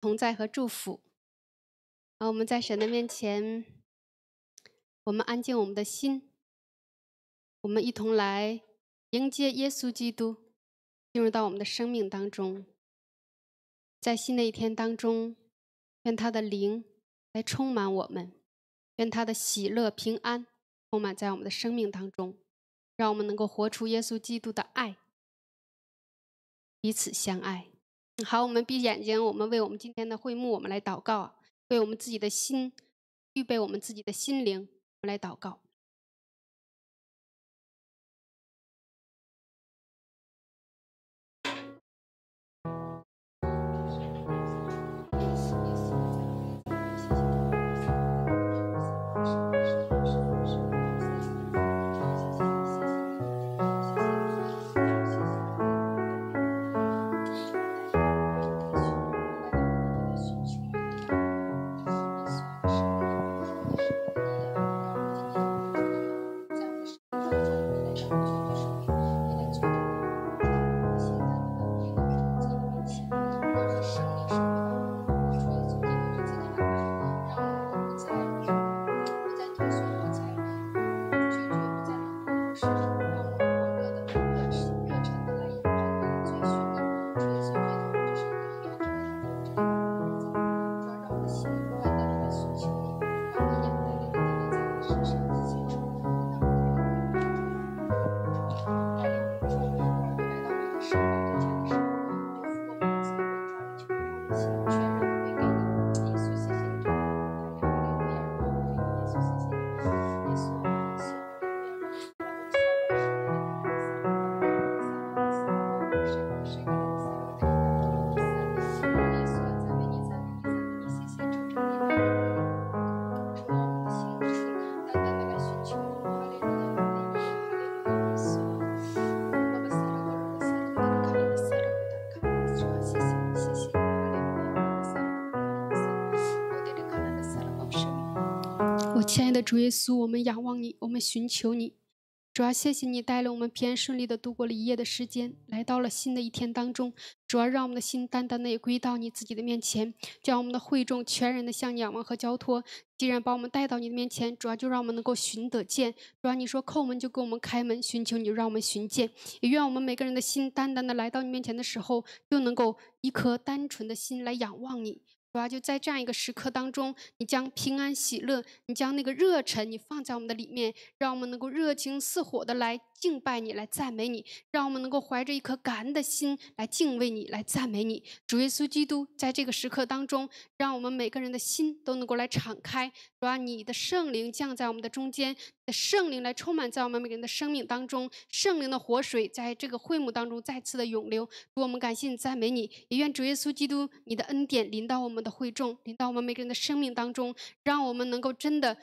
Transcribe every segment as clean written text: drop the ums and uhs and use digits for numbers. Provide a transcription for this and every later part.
同在和祝福。我们在神的面前，我们安静我们的心，我们一同来迎接耶稣基督进入到我们的生命当中。在新的一天当中，愿他的灵来充满我们，愿他的喜乐平安充满在我们的生命当中，让我们能够活出耶稣基督的爱，彼此相爱。好，我们闭眼睛，我们为我们今天的会幕我们来祷告，为我们自己的心预备我们自己的心灵，我们来祷告。亲爱的主耶稣，我们仰望你，我们寻求你。主啊，谢谢你带领我们平安顺利的度过了一夜的时间，来到了新的一天当中。主啊，让我们的心单单的也归到你自己的面前，将我们的会众全然的向仰望和交托。既然把我们带到你的面前，主啊，就让我们能够寻得见。主啊，你说叩门就给我们开门，寻求你就让我们寻见。也愿我们每个人的心单单的来到你面前的时候，就能够一颗单纯的心来仰望你。主啊，就在这样一个时刻当中，你将平安喜乐，你将那个热忱你放在我们的里面，让我们能够热情似火的来敬拜你，来赞美你，让我们能够怀着一颗感恩的心来敬畏你，来赞美你。主耶稣基督，在这个时刻当中，让我们每个人的心都能够来敞开。主啊，你的圣灵降在我们的中间，的圣灵来充满在我们每个人的生命当中，圣灵的活水在这个会幕当中再次的涌流。主，我们感谢你，赞美你，也愿主耶稣基督你的恩典临到我们的会众，临到我们每个人的生命当中，让我们能够真的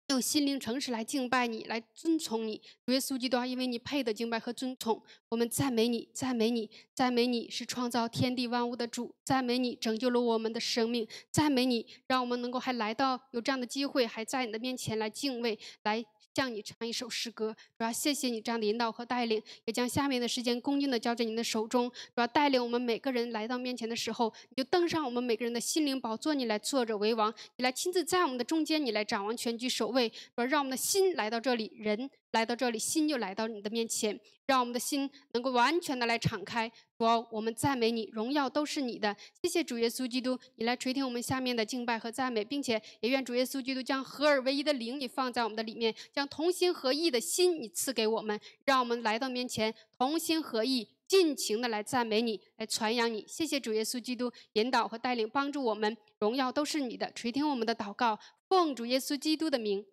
用心灵诚实来敬拜你，来遵从你。主耶稣基督啊，因为你配得敬拜和尊崇，我们赞美你，赞美你，赞美你是创造天地万物的主，赞美你拯救了我们的生命，赞美你让我们能够还来到有这样的机会，还在你的面前来敬畏，来向你唱一首诗歌。主要谢谢你这样的引导和带领，也将下面的时间恭敬的交在你的手中。主要带领我们每个人来到面前的时候，你就登上我们每个人的心灵宝座，你来坐着为王，你来亲自在我们的中间，你来掌王全局守卫。主要让我们的心来到这里，人来到这里，心就来到你的面前，让我们的心能够完全的来敞开。主要我们赞美你，荣耀都是你的。谢谢主耶稣基督，你来垂听我们下面的敬拜和赞美，并且也愿主耶稣基督将合而为一的灵你放在我们的里面，将同心合意的心你赐给我们，让我们来到面前同心合意尽情的来赞美你，来传扬你。谢谢主耶稣基督引导和带领帮助我们，荣耀都是你的。垂听我们的祷告，奉主耶稣基督的名，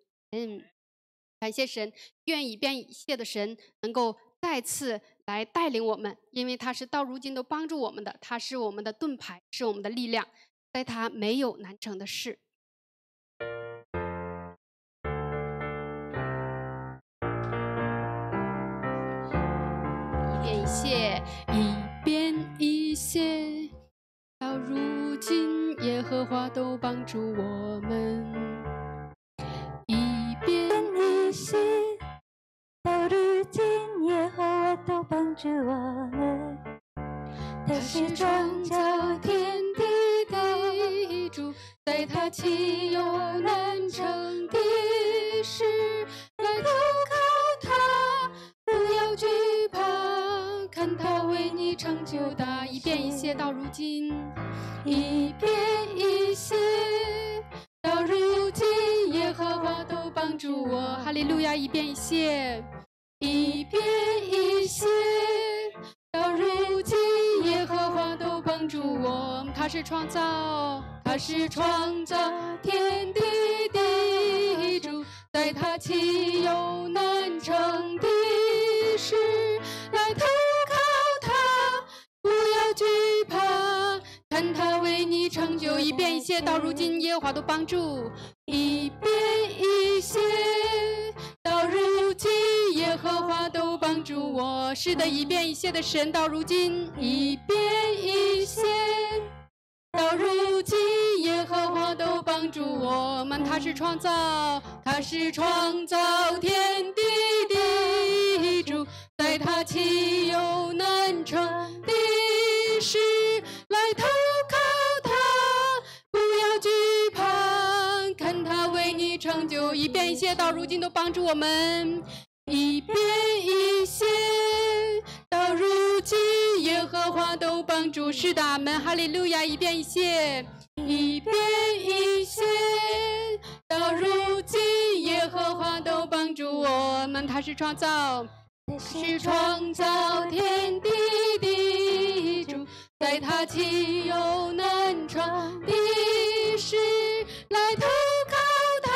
感谢神，愿以便以谢的神能够再次来带领我们，因为他是到如今都帮助我们的，他是我们的盾牌，是我们的力量，在他没有难成的事。一遍一谢，到如今耶和华都帮助我们。一遍一谢，到如今耶和华都帮助我们。他是创造天地的在他岂有难成的事？来投靠他，不要惧怕，看他为你成就大。一遍一谢到如今，一遍一谢到如今，耶和华都帮助我。哈利路亚！一遍一谢，一遍一谢到如今，耶和华都帮助我。他是创造天地的主，在他岂有难成的事？来投靠他，不要惧怕，看他为你成就。一遍一谢到如今，耶和华都帮助。一遍一谢到如今，耶和华都帮助我。是的，一遍一谢的神到如今，一遍一谢到如今，耶和华都帮助我们。他是创造天地的主，在他岂有难成的事？来投靠他，不要惧怕，看他为你成就。一遍一谢到如今都帮助我们，一遍一谢到如今，耶和华都帮助。是的，阿们，哈利路亚！一遍一谢，一遍一谢到如今，耶和华都帮助我们。他是创造天地的主，在他岂有难成的事？来投靠他，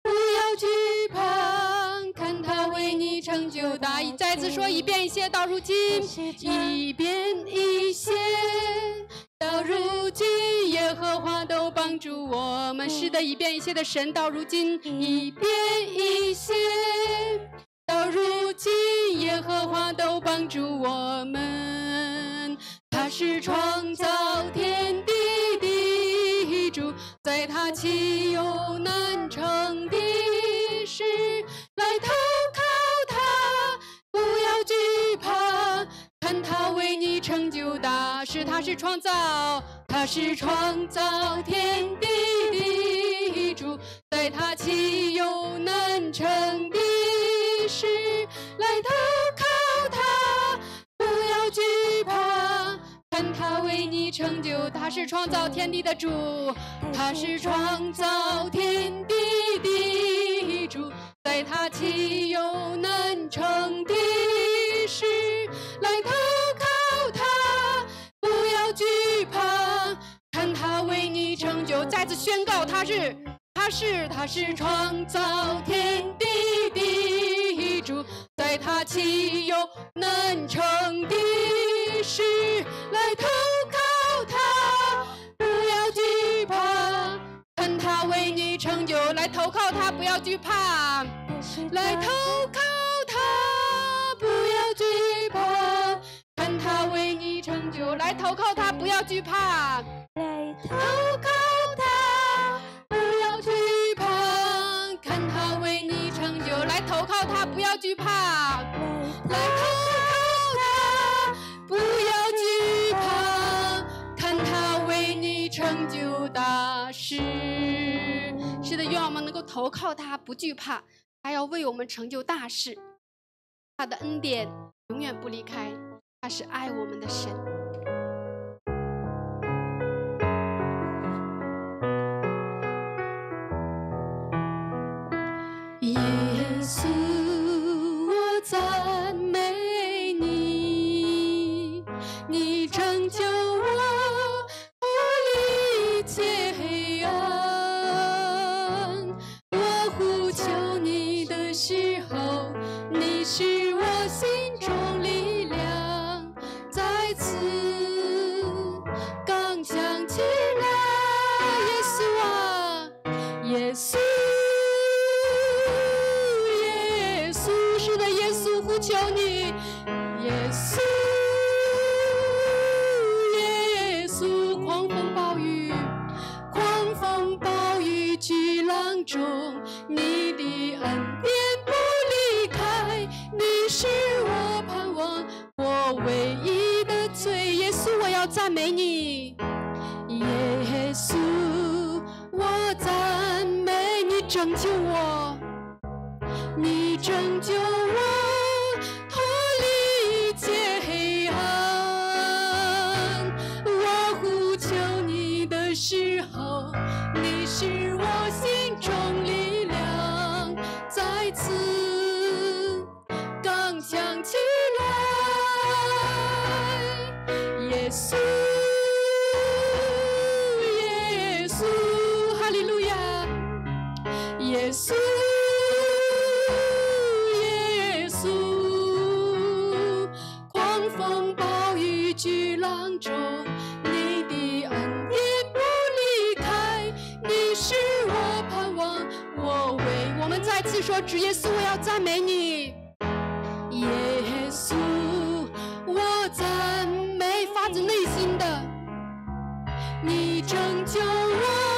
不要惧怕，看他为你成就大。再次说，一遍一谢到如今，一遍一谢到如今，耶和华都帮助我们。是的，一遍一谢的神到如今，一遍一谢到如今，耶和华都帮助我们。他是创造天地的主，在他岂有难成的事？来投靠他，不要惧怕，看他为你成就大事。他是创造天地的主，在他岂有难成的事？来投靠他，不要惧怕，看他为你成就。他是创造天地的主，他是创造天地的主，在他岂有难成的事？来投靠他，不要惧怕，看他为你成就。再次宣告，他是创造天地的主，在他岂有难成的事？来投靠他，不要惧怕，看他为你成就。来投靠他，不要惧怕，来投靠他，不要惧怕，看他为你成就。来投靠他，不要惧怕，来投靠他，不要惧怕，看他为你成就。来投靠他，不要惧怕，来投靠他，不要惧怕，看他为你成就大事。是的，愿我们能够投靠他，不惧怕，他要为我们成就大事。他的恩典永远不离开，他是爱我们的神。耶稣，我赞美你，你拯救我脱离一切黑暗。我呼求你的时候，你是我心中力量，再次刚强起来。耶稣啊，耶稣。求你，耶稣，耶稣，狂风暴雨巨浪中，你的恩典不离开，你是我盼望，我唯一的罪。耶稣，我要赞美你，耶稣，拯救我，你拯救我，脱离一切黑暗。我呼求你的时候，你是我心中力量，再次刚强起来，耶稣。耶稣，耶稣，狂风暴雨巨浪中，你的恩典不离开，你是我盼望，我为我们再次说，主耶稣，我要赞美你，耶稣，我赞美发自内心的，你拯救我。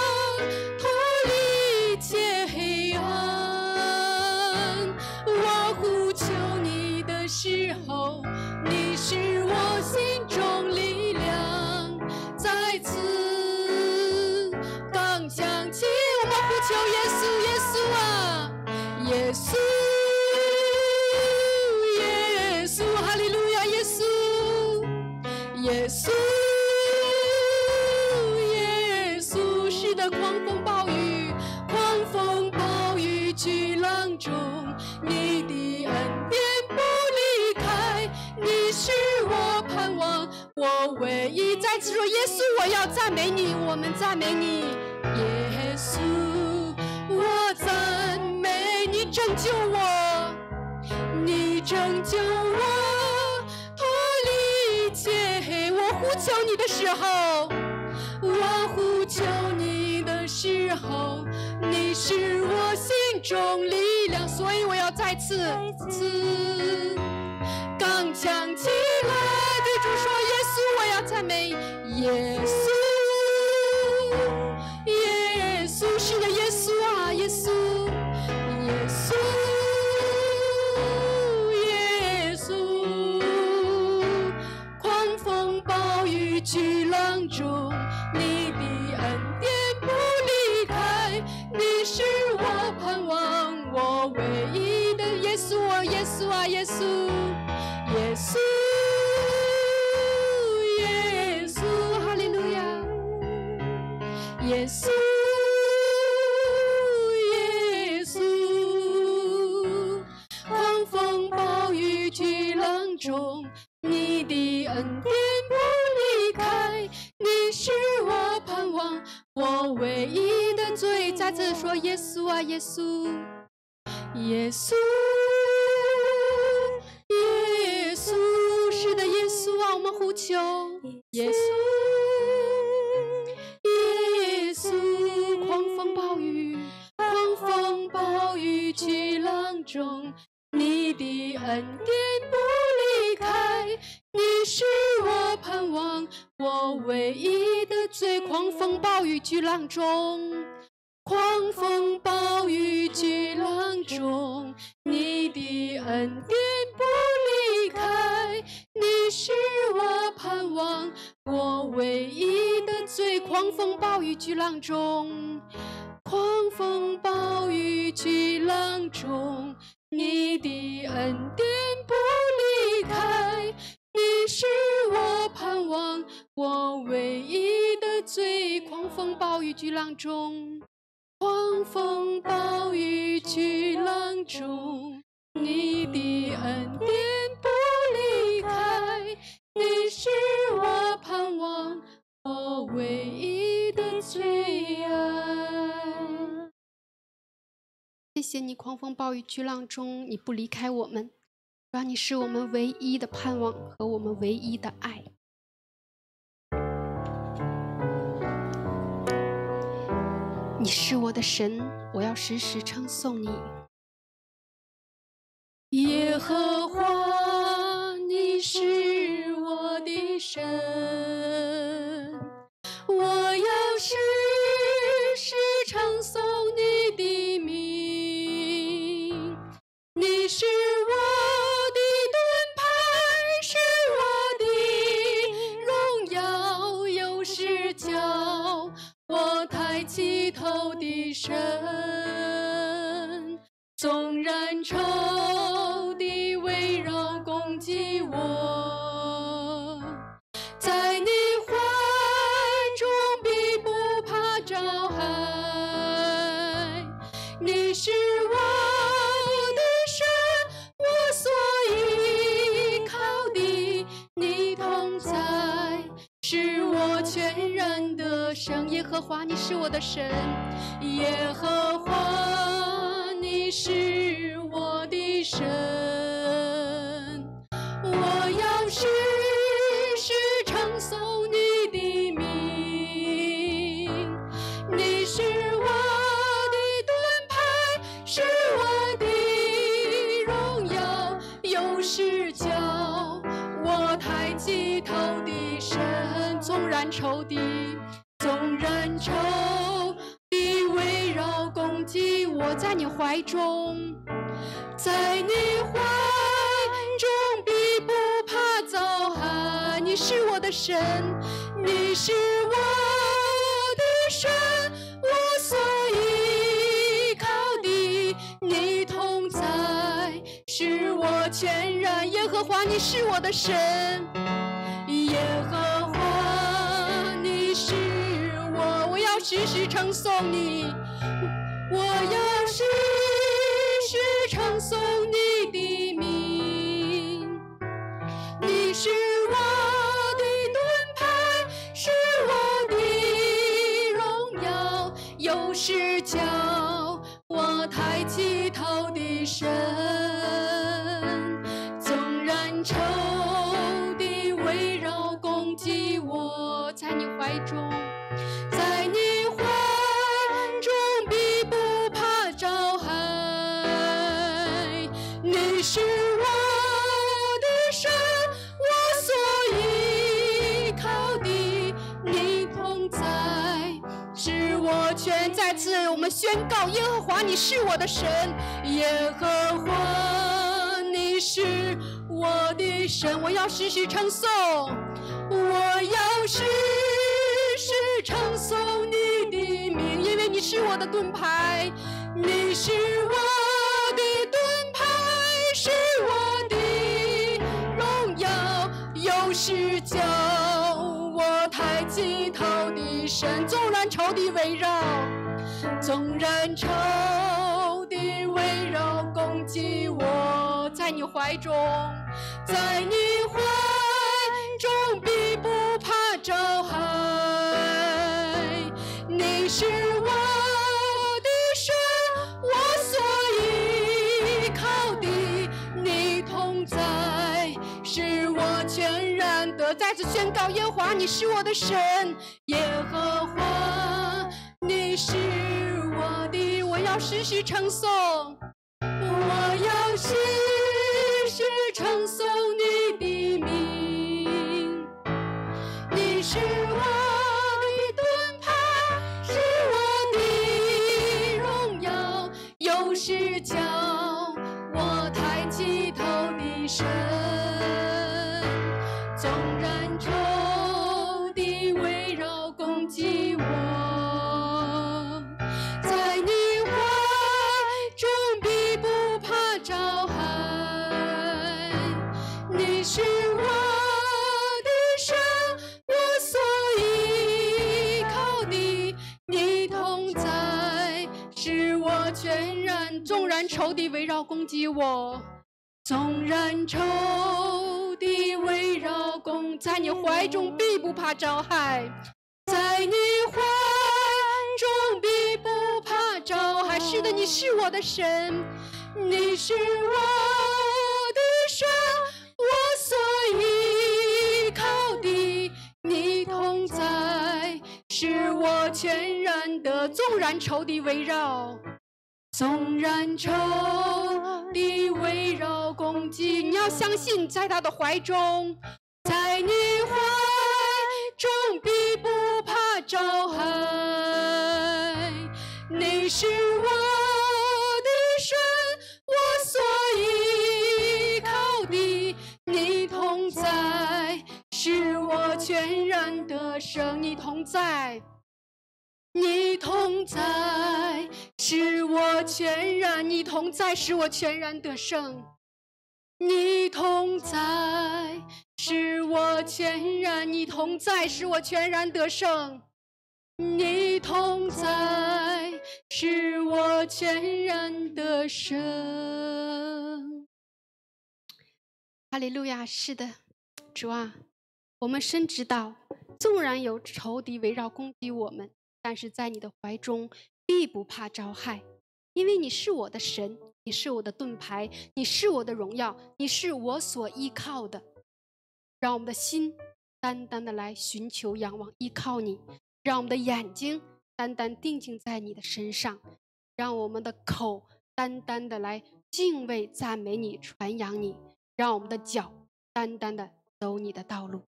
时候，你是我心中力量，再次刚强起，我们呼求耶稣，耶稣啊，耶稣，耶稣，哈利路亚，耶稣，耶稣，耶稣，是的，狂风暴雨，狂风暴雨巨浪中，你的恩典。你是我盼望，我唯一再次说，耶稣，我要赞美你，我们赞美你，耶稣，我赞美你，拯救我，你拯救我，脱离一切黑。我呼求你的时候，我呼求你的时候，你是我心中力量，所以我要再次刚强起来，对主说，耶稣，我要赞美耶稣，耶稣，是的，耶稣啊，耶稣，耶稣，耶稣，狂风暴雨巨浪中，你的恩典不离开，你是我盼望，我唯一的耶稣啊，耶稣啊，耶稣。耶稣，耶稣，哈利路亚！耶稣，耶稣，狂风暴雨巨浪中，你的恩典不离开，你是我盼望，我唯一的罪。再次说，耶稣啊，耶稣，耶稣。耶稣，是的，耶稣啊，我们呼求耶稣，耶稣，狂风暴雨，狂风暴雨巨浪中，你的恩典不离开，你是我盼望，我唯一的罪。狂风暴雨巨浪中，狂风暴雨巨浪中，你的恩典不离开，你是我盼望，我唯一的罪。狂风暴雨巨浪中，狂风暴雨巨浪中，你的恩典不离开，你是我盼望，我唯一的罪。狂风暴雨巨浪中，狂风暴雨巨浪中，你的恩典不离开，你是我盼望，我唯一的最爱。谢谢你，狂风暴雨巨浪中，你不离开我们，主要你是我们唯一的盼望和我们唯一的爱。你是我的神，我要时时称颂你。耶和华，你是我的神，我要时时称颂你的名。你是我的盾牌，是我的荣耀，又是叫我抬起头的神。纵然仇敌围绕攻击我，在你怀中必不怕遭害。你是我的神，我所依靠的，你同在是我全然的神。耶和华，你是我的神，耶和华，你是我的神。我要时时称颂你的名，你是我的盾牌，是我的荣耀，有时叫我抬起头的神。纵然仇敌围绕攻击我，在你怀中，在你怀中必不怕遭害。你是我的神，你是我的神，我所依靠的，你同在是我全然。耶和华，你是我的神，耶和华，你是我要时时称颂你，我要时时称颂你的名。你是我的盾牌，是我的荣耀，有时叫我抬起头的神。纵然仇敌围绕攻击我，在你怀中，在你怀中必不怕遭害。你是我的神，我所依靠的，你同在是我全。再次我们宣告，耶和华，你是我的神，耶和华，你是我的神。我要时时称颂，我要时时称颂你的名，因为你是我的盾牌，你是我的盾牌，是我的荣耀，有时叫我抬起头的神。纵然仇敌围绕，纵然仇敌围绕攻击我，在你怀中，在你怀中必不怕遭害。你是我的神，我所依靠的，你同在是我全然的。再次宣告，耶和华，你是我的神，耶和华，你是我的。我要时时称颂，我要时时称颂你的名。你是我的盾牌，是我的荣耀，有时叫我抬起头的神。纵然仇敌围绕攻击我，在你怀中必不怕遭害。你是我的神，我所依靠的，你同在是我全然。纵然仇敌围绕攻击我，纵然仇敌围绕攻，在你怀中必不怕遭害，在你怀中必不怕遭害。是的，你是我的神，你是我的神，我所依靠的，你同在是我全然的。纵然仇敌围绕，纵然仇敌围绕攻击，你要相信，在他的怀中，在你怀中必不怕遭害。你是我的神，我所依靠的，你同在是我全然的神。你同在，你同在使我全然，你同在，使我全然得胜。你同在，使我全然，你同在，使我全然得胜。你同在，使我全然得胜。哈利路亚！是的，主啊，我们深知道，纵然有仇敌围绕攻击我们，但是在你的怀中必不怕遭害，因为你是我的神，你是我的盾牌，你是我的荣耀，你是我所依靠的。让我们的心单单的来寻求、仰望、依靠你，让我们的眼睛单单定睛在你的身上，让我们的口单单的来敬畏、赞美你、传扬你，让我们的脚单单的走你的道路。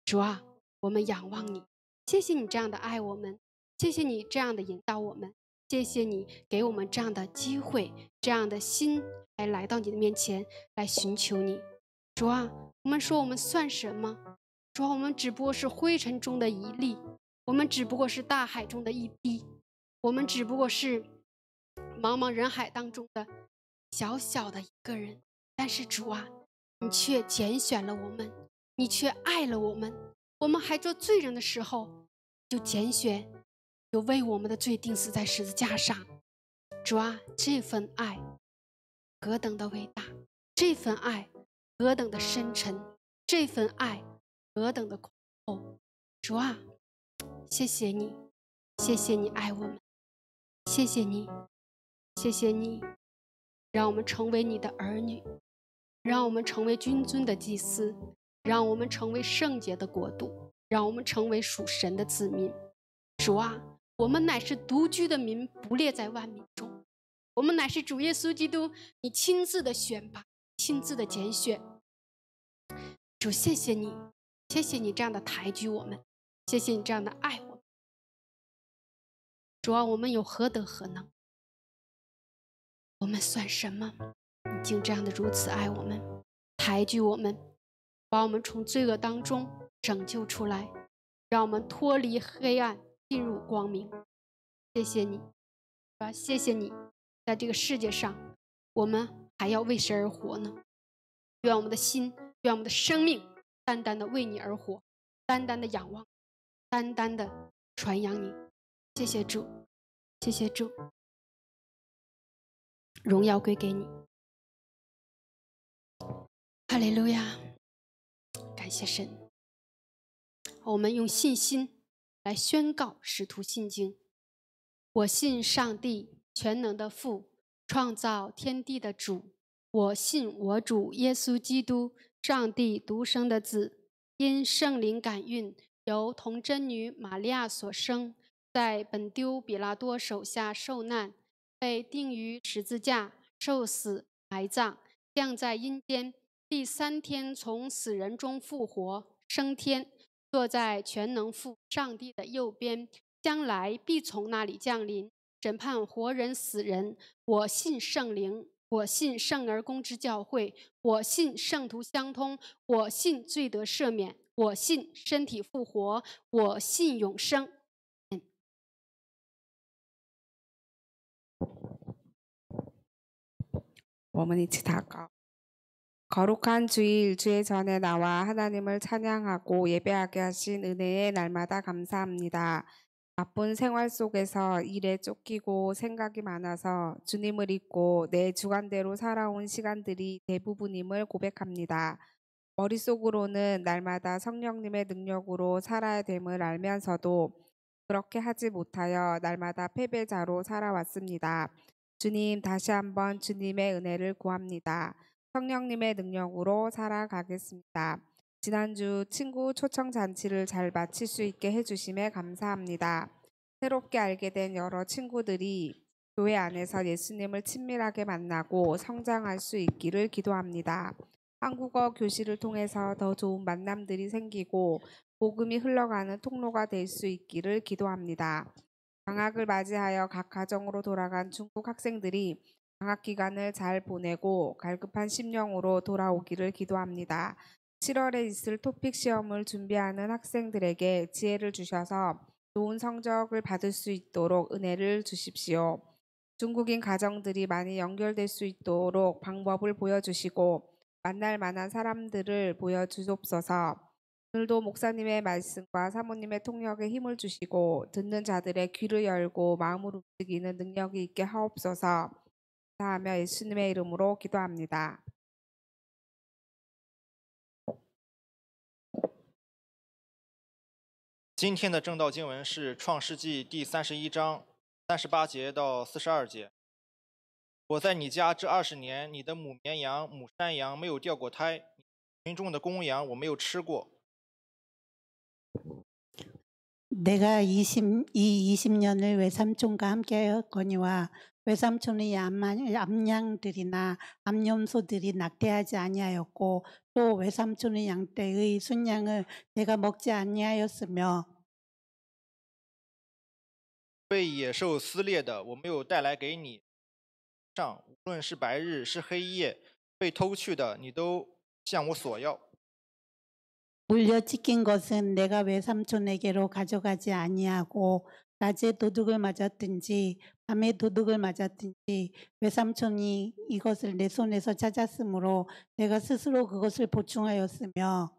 主啊，我们仰望你，谢谢你这样的爱我们，谢谢你这样的引导我们，谢谢你给我们这样的机会，这样的心来到你的面前来寻求你。主啊，我们说我们算什么？主啊，我们只不过是灰尘中的一粒，我们只不过是大海中的一滴，我们只不过是茫茫人海当中的小小的一个人。但是主啊，你却拣选了我们，你却爱了我们，我们还做罪人的时候就拣选，就为我们的罪钉死在十字架上。主啊，这份爱何等的伟大，这份爱何等的深沉，这份爱何等的宽厚。主啊，谢谢你，谢谢你爱我们，谢谢你，谢谢你让我们成为你的儿女，让我们成为君尊的祭司，让我们成为圣洁的国度，让我们成为属神的子民。主啊，我们乃是独居的民，不列在万民中，我们乃是主耶稣基督你亲自的选拔，亲自的拣选。主，谢谢你，谢谢你这样的抬举我们，谢谢你这样的爱我们。主啊，我们有何德何能？我们算什么？你竟这样的如此爱我们，抬举我们，把我们从罪恶当中拯救出来，让我们脱离黑暗，进入光明。谢谢你，谢谢你，在这个世界上，我们还要为谁而活呢？愿我们的心，愿我们的生命单单的为你而活，单单的仰望，单单的传扬你。谢谢主，谢谢主，荣耀归给你。哈利路亚，感谢神。我们用信心来宣告使徒信经。我信上帝全能的父，创造天地的主。我信我主耶稣基督，上帝独生的子，因圣灵感孕，由童真女玛利亚所生，在本丢比拉多手下受难，被钉于十字架，受死，埋葬，降在阴间，第3天从死人中复活，升天，坐在全能父上帝的右边，将来必从那里降临，审判活人死人。我信圣灵，我信圣而公之教会，我信圣徒相通，我信罪得赦免，我信身体复活，我信永生。我们一起祷告。 거룩한 주일 주의 전에 나와 하나님을 찬양하고 예배하게 하신 은혜에 날마다 감사합니다. 바쁜 생활 속에서 일에 쫓기고 생각이 많아서 주님을 잊고 내 주관대로 살아온 시간들이 대부분임을 고백합니다. 머릿속으로는 날마다 성령님의 능력으로 살아야 됨을 알면서도 그렇게 하지 못하여 날마다 패배자로 살아왔습니다. 주님, 다시 한번 주님의 은혜를 구합니다. 성령님의 능력으로 살아가겠습니다. 지난주 친구 초청 잔치를 잘 마칠 수 있게 해주심에 감사합니다. 새롭게 알게 된 여러 친구들이 교회 안에서 예수님을 친밀하게 만나고 성장할 수 있기를 기도합니다. 한국어 교실을 통해서 더 좋은 만남들이 생기고 복음이 흘러가는 통로가 될 수 있기를 기도합니다. 방학을 맞이하여 각 가정으로 돌아간 중국 학생들이 방학 기간을 잘 보내고 갈급한 심령으로 돌아오기를 기도합니다. 7월에 있을 토픽 시험을 준비하는 학생들에게 지혜를 주셔서 좋은 성적을 받을 수 있도록 은혜를 주십시오. 중국인 가정들이 많이 연결될 수 있도록 방법을 보여주시고 만날 만한 사람들을 보여주옵소서. 오늘도 목사님의 말씀과 사모님의 통역에 힘을 주시고 듣는 자들의 귀를 열고 마음을 움직이는 능력이 있게 하옵소서. 감사하며 예수님의 이름으로 기도합니다. 今天的正道经文是《创世纪》第31章38节到42节。我在你家这20年，你的母绵羊、母山羊没有掉过胎，群中的公羊我没有吃过。 내가 20년을 외삼촌과 함께하였거니와 외삼촌의 암양들이나 암염소들이 낙태하지 아니하였고 또 외삼촌의 양떼의 순양을 내가 먹지 아니하였으며 被野兽撕裂的我没有带来给你，上无论是白日是黑夜，被偷去的你都向我索要。 물려 찢긴 것은 내가 외삼촌에게로 가져가지 아니하고 낮에 도둑을 맞았든지 밤에 도둑을 맞았든지 외삼촌이 이것을 내 손에서 찾았으므로 내가 스스로 그것을 보충하였으며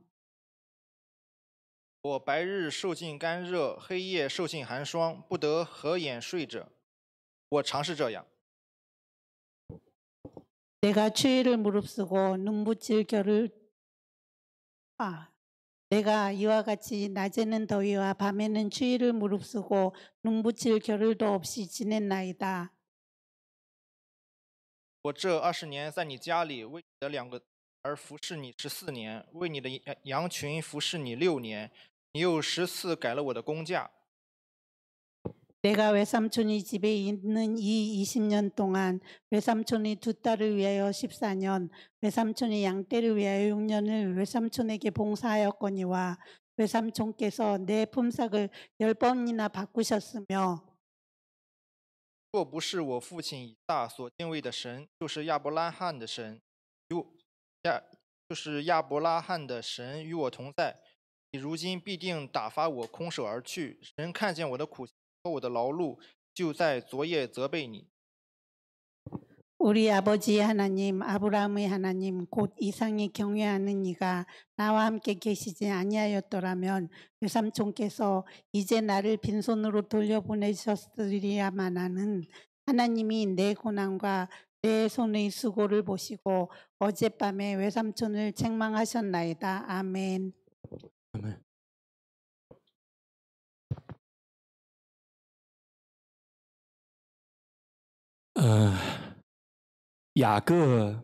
我白日受尽干热，黑夜受尽寒霜，不得合眼睡着。我常是这样。 내가 추위를 무릅쓰고 눈부칠 겨를 내가 이와 같이 낮에는 더위와 밤에는 추위를 무릅쓰고 눈부칠 겨를도 없이 지냈나이다. 我这20年在你家里为你的2个儿服侍你14年，为你的羊群服侍你6年，你又10次改了我的工价。 내가 외삼촌이 집에 있는 이 20년 동안 외삼촌이 2딸을 위하여 14년, 외삼촌이 양떼를 위하여 6년을 외삼촌에게 봉사하였거니와 외삼촌께서 내 품삯을 10번이나 바꾸셨으며 若不是我父亲以撒所敬畏的神，就是亚伯拉罕的神与我同在，你如今必定打发我空手而去。神看见我的苦情和我的劳碌，就在昨夜责备你。 우리 아버지 하나님 아브라함의 하나님 곧 이상이 경외하는 이가 나와 함께 계시지 아니하였더라면 외삼촌께서 이제 나를 빈손으로 돌려보내셨으리야마나는 하나님이 내 고난과 내 손의 수고를 보시고 어젯밤에 외삼촌을 책망하셨나이다. 아멘. 아멘. 어... 雅各，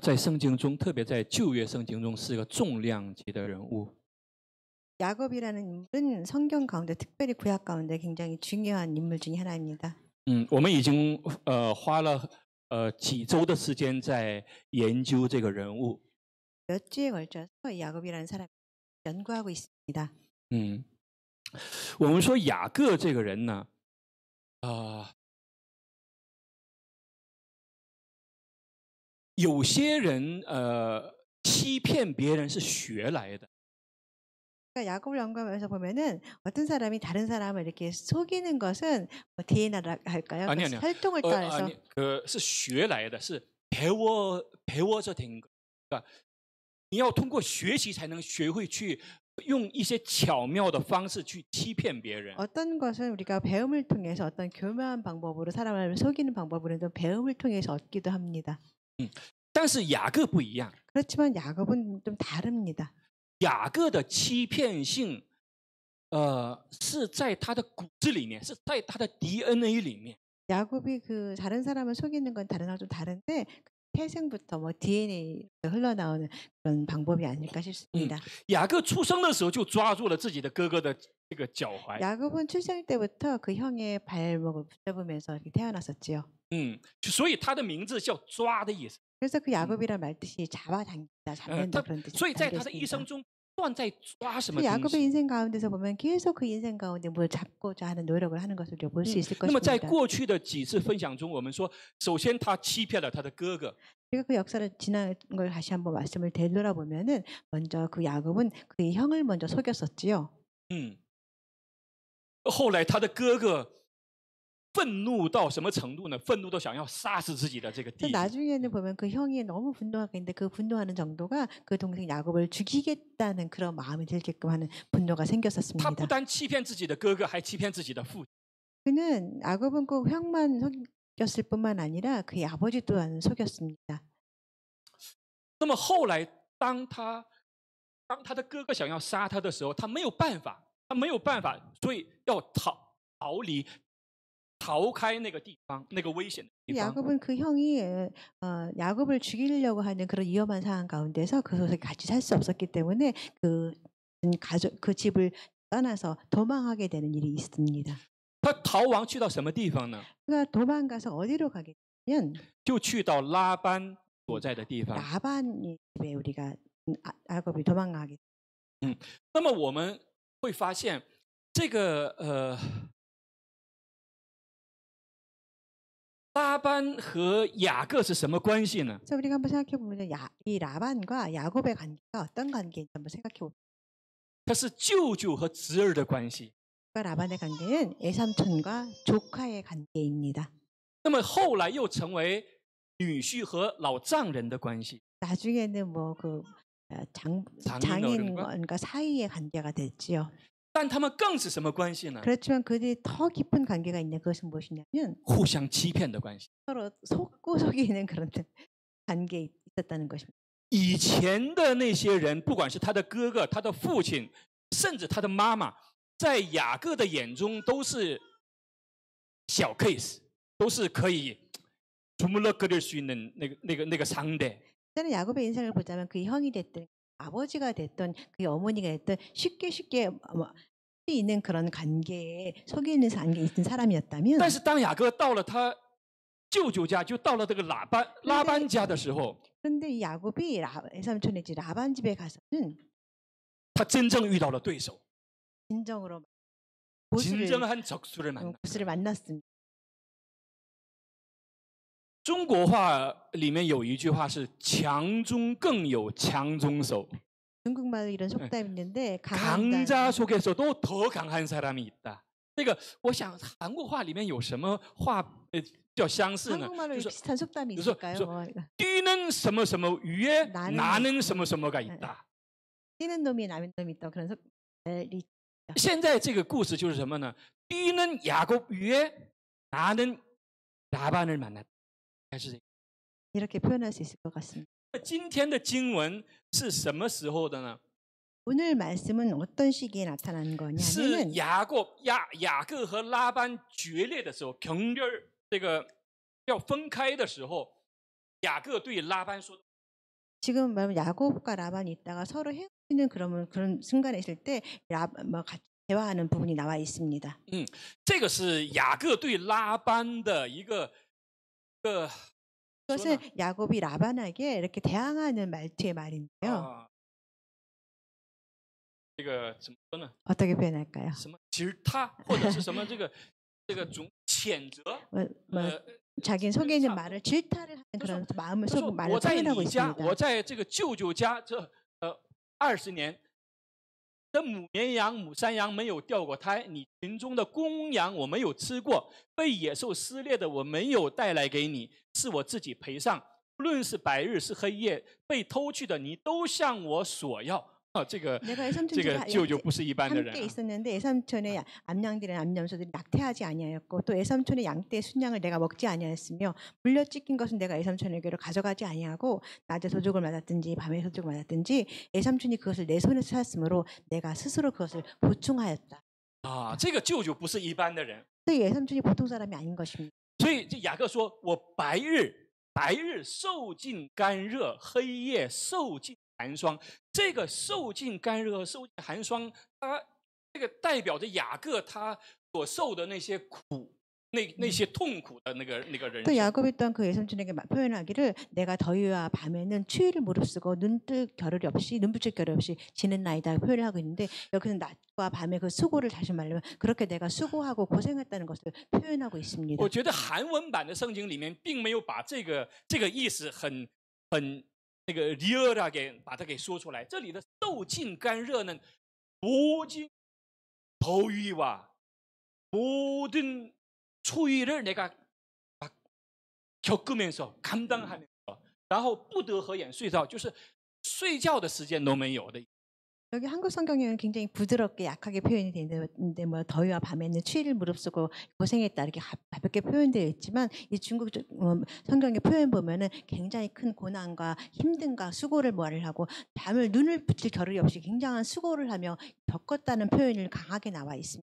在圣经中，特别在旧约圣经中，是个重量级的人物。 야곱이라는 인물은 성경 가운데 특별히 구약 가운데 굉장히 중요한 인물 중에 하나입니다. 我们已经花了几周的时间在研究这个人物。 몇 주에 걸쳐서 야곱이라는 사람을 연구하고 있습니다. 我们说雅各这个人呢，有些人欺骗别人是学来的。 그러니까 야곱을 연구하면서 보면은 어떤 사람이 다른 사람을 이렇게 속이는 것은 뭐 DNA라 할까요? 아니 활동을 따라서 是学来的，是배워져 된 거. 그러니까 你要通过学习才能学会去用一些巧妙的方式去欺骗别人。 어떤 것은 우리가 배움을 통해서 어떤 교묘한 방법으로 사람을 속이는 방법으로는 배움을 통해서 얻기도 합니다. 但是雅各不一样。 그렇지만 야곱은 좀 다릅니다. 雅各的欺骗性，是在他的骨子里面，是在他的 DNA 里面。 야곱이 그 다른 사람을 속이는 건 다른 사람 좀 다른데 태생부터 뭐 DNA 흘러나오는 그런 방법이 아닐까 싶습니다. 雅各出生的时候就抓住了自己的哥哥的这个脚踝。 야곱은 출생 때부터 그 형의 발목을 붙잡으면서 이렇게 태어났었지요. 所以他的名字叫抓的意思。 그래서 그 야곱이란 말 뜻이 잡아당긴다, 잡는다 그런 뜻이 所以在他的一生中，不断在抓什么东 야곱의 西。 인생 가운데서 보면 계속 그 인생 가운데 뭘 잡고자 하는 노력을 하는 것을 볼 수 있을 那么在 것입니다. 过去的几次分享中，我们说，首先他欺骗了他的哥哥， 우리가 그 역사를 지난 걸 다시 한번 말씀을 되돌아보면은 먼저 그 야곱은 그의 형을 먼저 속였었지요. 后来他的哥哥愤怒到什么程度呢？愤怒到想要杀死自己的这个弟弟。 나중에는 보면 그 형이 너무 분노하게 있는데 그 분노하는 정도가 그 동생 야곱을 죽이겠다는 그런 마음이 들게끔 하는 분노가 他不 생겼었습니다. 单欺骗自己的哥哥，还欺骗自己的父亲。 그는 야곱은 그 형만 속였을 뿐만 아니라 그의 아버지 또한 속였습니다. 那么后来，当他的哥哥想要杀他的时候，他没有办法，所以要逃离，逃开那个地方，那个危险的地方。 야곱은 그 형이 야곱을 죽이려고 하는 그런 위험한 상황 가운데서 그곳에 같이 살 수 없었기 때문에 그 집을 떠나서 도망하게 되는 일이 있습니다. 他逃亡去到什么地方呢？ 그가 도망가서 어디로 가게 되면 就去到拉班所在的地方。 라반의 집에 우리가 야곱이 도망가게. 那么我们会发现，这个拉班和雅各是什么关系呢？ 그래서 우리가 한번 생각해 보면 이 라반과 야곱의 관계가 어떤 관계인지 한번 생각해 봅니다. 它是舅舅和侄儿的关系。 라반의 관계는 애삼촌과 조카의 관계입니다. 那么后来又成为女婿和老丈人的关系。 나중에는 뭐 그 장인과 사이의 관계가 됐지요. 但他们更是什么关系呢？ 그렇지만 그들이 더 깊은 관계가 있는 것은 무엇이냐면 互相欺骗的关系。 서로 속고 속이는 그런 관계에 있었다는 것입니다. 以前的那些人，不管是他的哥哥、他的父亲，甚至他的妈妈，在雅各的眼中都是小 case， 都是可以주물럭거릴 수 있는那个상대。 저는 야곱의 인생을 보자면 그 형이 됐든 아버지가 됐든 그 어머니가 됐든 쉽게 있는 그런 관계에 속이는 관계에 있는 사람이었다면 但是当雅各到了他舅舅家，就到了这个拉班家的时候， 그런데 이 야곱이 에삼촌의 집 라반 집에 가서는 他真正遇到了对手， 진정으로 진정한 적수를 만나. 보스를 만났습니다. 中国话里面有一句话是“强中更有强中手”， 중국말로 이런 속담이 있는데 강자 속에서도 더 강한 사람이 있다。 这个我想韩国话里面有什么话比较相似呢？ 한국말로 就是 비슷한 속담이 그래서 있을까요? 뛰는 什么什么위에 나는 什么什么가 있다。 뛰는 놈이 남은 놈이 있다. 그런 속담이 现在这个故事就是什么呢？ 뛰는 야곱 위에 나는 라반을 만났다。 이렇게 표현할 수 있을 것 같습니다. 今天的经文是什么时候的呢？ 오늘 말씀은 어떤 시기에 나타나는 是 거냐면 雅各和拉班决裂的时候，경렬这个要分开的时候，雅各对拉班说。 지금 말하면 야곱과 라반이 있다가 서로 헤어지는 그런 순간에 있을 때 같이 대화하는 부분이 나와 있습니다. 这个是雅各对拉班的一个 그것은 야곱이 라반에게 이렇게 대항하는 말투의 말인데요. 这个怎么说呢？ 어떻게 표현할까요? 什么질타或者是什么这个种谴责？ 자기 속에 있는 말을 질타를 하는 그런 마음을 속 말을 표현하고 있습니다. 我在这个舅舅家这20年。 的母绵羊、母山羊没有掉过胎，你群中的公羊我没有吃过，被野兽撕裂的我没有带来给你，是我自己赔上。不论是白日是黑夜，被偷去的你都向我索要。这个舅舅不是一般的人。 함께 있었는데 애삼촌의 암양들은 암염소들이 낙태하지 아니하였고 또 애삼촌의 양떼 순양을 내가 먹지 아니하였으며 물려 찢긴 것은 내가 애삼촌에게로 가져가지 아니하고 낮에 도둑을 맞았든지 밤에 도둑을 맞았든지 애삼촌이 그것을 내 손에서 찾았으므로 내가 스스로 그것을 보충하였다. 这个舅舅不是一般的人。 이 애삼촌이 보통 사람이 아닌 것입니다. 所以这雅各说：“我白日受尽干热，黑夜受尽寒霜。” 这个受尽干热、受尽寒霜，它这个代表着雅各他所受的那些苦，那些痛苦的那个人生。 또 야곱이 또한 그 애삼촌에게 표현하기를 내가 더위와 밤에는 추위를 무릅쓰고 눈붙일 겨를이 없이 지는 나이다 표현을 하고 있는데 여기서 낮과 밤의 그 수고를 다시 말하면 그렇게 내가 수고하고 고생했다는 것을 표현하고 있습니다. 我觉得韩文版的圣经里面并没有把这个意思很那个리얼하게把它给说出来。这里的受尽干热呢，모든 더위와 모든 추위를 내가 막 겪으면서 감당하면서 然后不得合眼睡觉，就是睡觉的时间都没有的。 여기 한국 성경에는 굉장히 부드럽게 약하게 표현이 되는데 뭐 더위와 밤에는 추위를 무릅쓰고 고생했다 이렇게 가볍게 표현되어 있지만 이 중국 성경의 표현 보면은 굉장히 큰 고난과 힘듦과 수고를 말을 하고 밤을 눈을 붙일 겨를이 없이 굉장한 수고를 하며 겪었다는 표현을 강하게 나와 있습니다.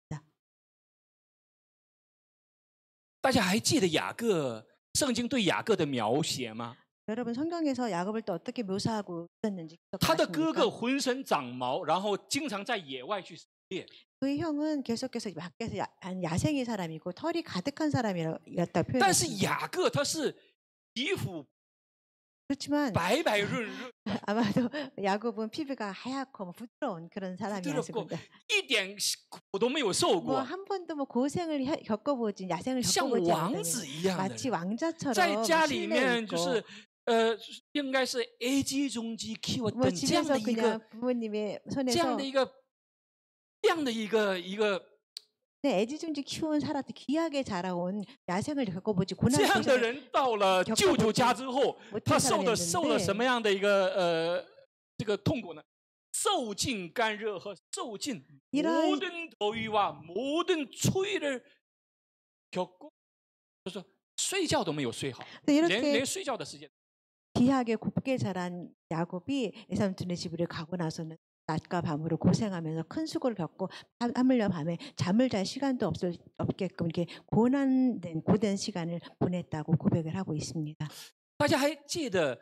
大家还记得雅各圣经对雅各的描写吗？ 여러분 성경에서 야곱을 또 어떻게 묘사하고 있었는지 他的哥哥 기억나십니까? 浑身长毛，然后经常在野外去狩猎。 그의 형은 계속해서 밖에서 야생의 사람이고 털이 가득한 사람이었다 但是 표현했습니다. 雅各他是皮肤 그렇지만 白白润润， 아마도 야곱은 피부가 하얗고 뭐 부드러운 그런 부드럽고 사람이었습니다. 一点苦都没有受 뭐 过， 한 번도 뭐 고생을 겪어보지 야생을 像 겪어보지 王 않았다는 子一样的 마치 人， 왕자처럼 在家 뭐 里 신뢰 面 있고 就是应该是 A G 中鸡 뭐 키웠던 这样 집에서 的一个 그냥 부모님의 这样 손에서 的一个这样的一个 네, 애지중지 키운 살았던 귀하게 자라온 야생을 겪어보지 这 고난을 样的人到了舅舅家之后， 못한 他受了什 사람이었는데 么样的一个这个痛苦呢？受尽干热和受尽 이러한- 모든 더위와 모든 추위를 겪고, 그래서 睡觉都没有睡好， 이렇게 连睡觉的时间。 귀하게 곱게 자란 야곱이 에삼촌의 집으로 가고 나서는 낮과 밤으로 고생하면서 큰 수고를 겪고 하물며 밤에 잠을 잘 시간도 없게끔 이렇게 고된 시간을 보냈다고 고백을 하고 있습니다. 大家还记得，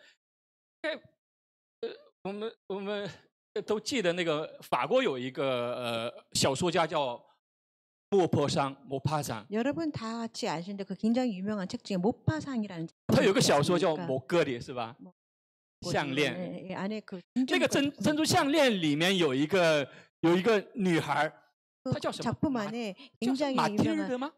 我们都记得那个法国有一个小说家叫莫泊桑，莫帕桑， 여러분 다 같이 아시는데 그 굉장히 유명한 책 중에 모파상이라는 他有个小说叫《 않습니까? 摩格里》，是吧？ 项链， 예, 안에 그 那个珍珠项链里面有一个女孩， 그 她叫什么？ 작품 안에 叫 굉장히 马蒂尔 유명한 德吗？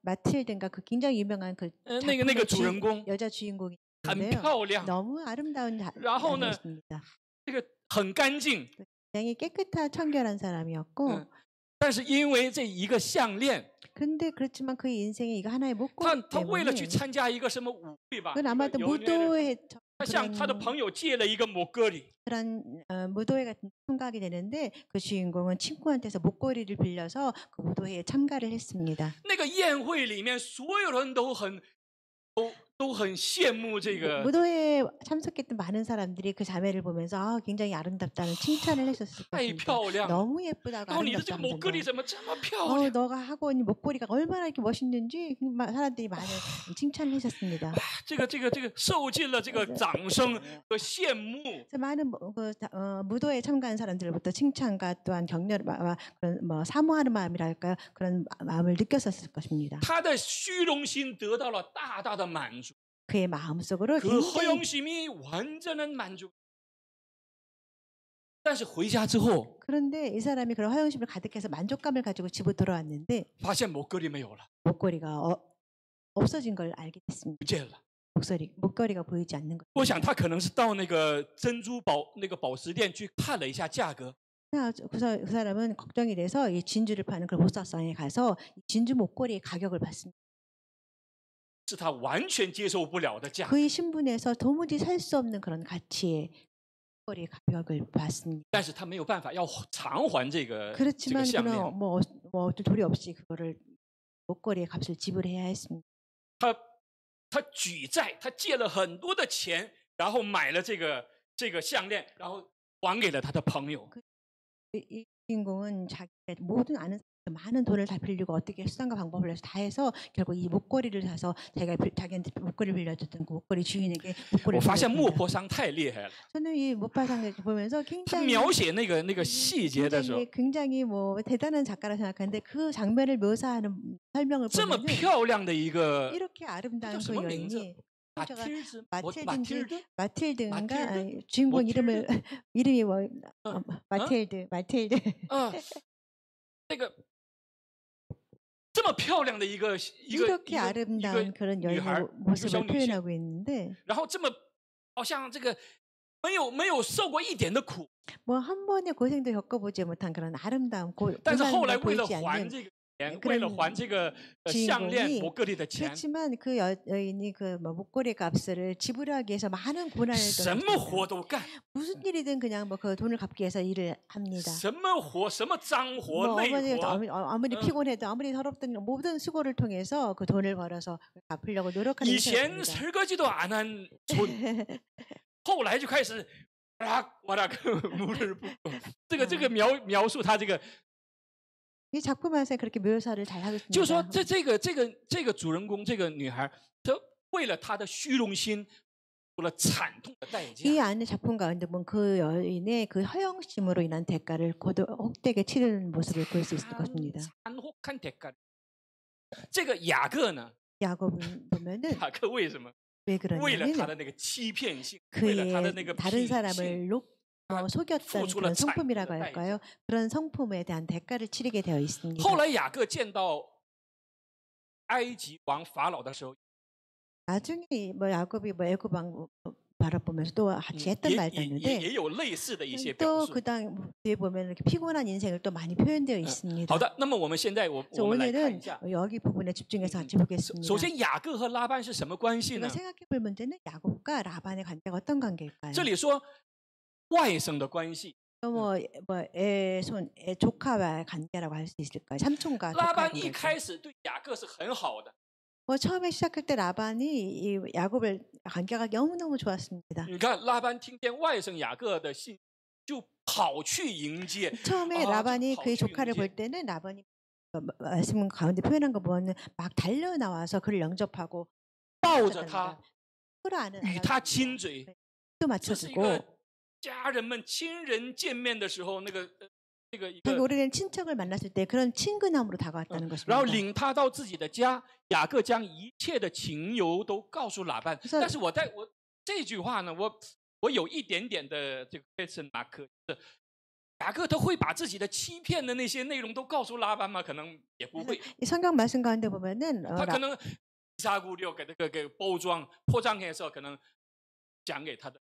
마틸드인가 그 굉장히 유명한 그 那个 작품의 主人公 여자 주인공이 很 있는데요. 漂亮， 너무 아름다운 然后呢， 자매였습니다. 这个很干净， 굉장히 깨끗한 청결한 사람이었고 嗯，但是因为这一个项链， 근데 그렇지만 그의 인생에 이거 하나의 他 목걸이 他为了 때문에 去参加一个什么舞会吧， 그건 아마도 有年人 무도회 他向他的朋友借了一个摩格里， 그런 무도회 같은 참가하게 되는데 그 주인공은 친구한테서 목걸이를 빌려서 그 무도회에 참가를 했습니다. 那个宴会里面所有人都很羡慕这个， 무도회에 참석했던 많은 사람들이 그 자매를 보면서 아, 굉장히 아름답다는 칭찬을 했었을 太 것입니다. 漂亮了。 너무 예쁘다고 然后你的这个 아름답다고 摩格里 생각. 怎么这么漂亮？ 너가 하고 있는 목걸이가 얼마나 이렇게 멋있는지 사람들이 많은 칭찬을 했었습니다. 这个受尽了这个掌声和羡慕。 그래서 많은 무도회에 참가한 사람들로부터 칭찬과 또한 격려, 그런 뭐 사모하는 마음이랄까요? 그런 마음을 느꼈었을 것입니다. 他的虚荣心得到了大大的满足， 그의 마음속으로 그 굉장히 허영심이 완전한 만족。但是回家之后， 그런데 이 사람이 그런 허영심을 가득해서 만족감을 가지고 집으로 돌아왔는데 发现摩格里没有了， 목걸이가 없어진 걸 알게 됐습니다. 不见了。 목걸이가 보이지 않는 것. 我想他可能是到那个珍珠宝石店去看了一下价格， 그래서 그 사람은 걱정이 돼서 이 진주를 파는 그 보사상에 가서 이 진주 목걸이의 가격을 봤습니다. 是他完全接受不了的价格。 그의 신분에서 도무지 살 수 없는 그런 가치의 목걸이의 가격을 봤습니다. 但是他没有办法要偿还这个 그렇지만 项链， 그는 뭐 도리 없이 그거를 목걸이의 값을 지불해야 했습니다. 他举债，他借了很多的钱，然后买了这个项链，然后还给了他的朋友。 이 주인공은 자기가 모든 아는 많은 돈을 다 빌리고 어떻게 수단과 방법을 해서 다 해서 결국 이 목걸이를 사서 자기한테 목걸이를 빌려줬던 그 목걸이 주인에게 我 목걸이를 发现莫 빌려줍니다. 泊桑太厉害了， 저는 이 모파상을 보면서 他 굉장히 描写那个细节的时候， 굉장히 뭐 대단한 작가라 생각하는데 그 장면을 묘사하는 설명을 这么 보면 漂亮的一个 이렇게 아름다운 그 그 뭐名字？ 여인이 마틸드 마틸드인가 마틸드? 주인공 모틸드? 이름이 뭐 어? 마틸드 那个这么漂亮的一个 이렇게 아름다운 그런 女孩 여인의 ， 一个 모습을 小女性， 표현하고 있는데 然后这么好像这个没有受过一点的苦， 뭐 한 번의 고생도 겪어보지 못한 그런 아름다운 但是后来 고난도 为了 보이지 还 않는 这个钱，为了还这个项链 주인공이 목걸이的钱， 그렇지만 그 여인이 그 뭐 목걸이 값을 지불하기 위해서 많은 고난을 什么活 당했습니다. 都干， 무슨 일이든 그냥 뭐 그 돈을 갚기 위해서 일을 합니다. 什么活，什么脏活、 뭐 累 아무리 活。 피곤해도 아무리 더럽든 모든 수고를 통해서 그 돈을 벌어서 갚으려고 노력하는 以前 인생입니다. 설거지도 안 한 손，后来就开始와락 물을 붓고， 这个描述他这个， 이 작품에서 그렇게 묘사를 잘 하고 就说 있습니다. 这个主人公这个女孩，她为了她的虚荣心，付了惨痛的代 이 价。 안에 작품 가운데 보면 그 여인의 그 허영심으로 인한 대가를 혹되게 치르는 모습을 볼 수 있을 것입니다.残酷한 대가。 这个雅各呢？ 야곱은 보면은 雅各为什么？ 왜 为了他 그러냐면 的那个欺骗性，为了他的那个 그의 다른 品性， 사람을 속였던付出 그런 了惨痛 성품이라고 的代 할까요? 价。 그런 성품에 대한 대가를 치르게 되어 있습니다. 后来雅各见到埃及王法老的时候， 나중에 뭐 야곱이 뭐 애굽 왕 바라보면서 또 같이 했던 也 말도 있는데 也有类似的一些表 또 述。 그 당 뒤에 보면 이렇게 피곤한 인생을 또 많이 표현되어 있습니다. 好的，那么我们现在我 그래서 们来看一 오늘은 下。 여기 부분에 집중해서 같이 首 보겠습니다. 先，雅各和拉班是什么关系 우리가 呢？ 생각해볼 문제는 야곱과 라반의 관계가 어떤 관계일까요? 这里说外甥的关系， 애 조카와의 관계라고 할 수 있을까요? 삼촌과 拉 조카 班一 관계. 开始对雅各是很好的。 처음에 시작할 때 라반이 이 야곱을 관계가 너무너무 좋았습니다. 你看，拉班听见外甥雅各的信，就跑去迎接。 처음에 아, 라반이 좀 그의跑去 조카를 迎接。 볼 때는 라반이 말씀 가운데 표현한 거 보면 막 달려 나와서 그를 영접하고 抱着他， 끌어안은 与他亲嘴， 또 这是一 맞춰주고 个家人们亲人见面的时候那个这个一 자기 个， 오래된 친척을 만났을 때 그런 친근함으로 다가왔다는 然后 것입니다. 领他到自己的家，雅各将一切的情由都告诉拉班。 그래서 但是我这句话呢，我有一点点的这个 question mark， 就是雅各他会把自己的欺骗的那些内容都告诉拉班吗？可能也不会， 이 성경 말씀 가운데 보면은 他可能이사구려给这个包装포장해서可能讲给他的。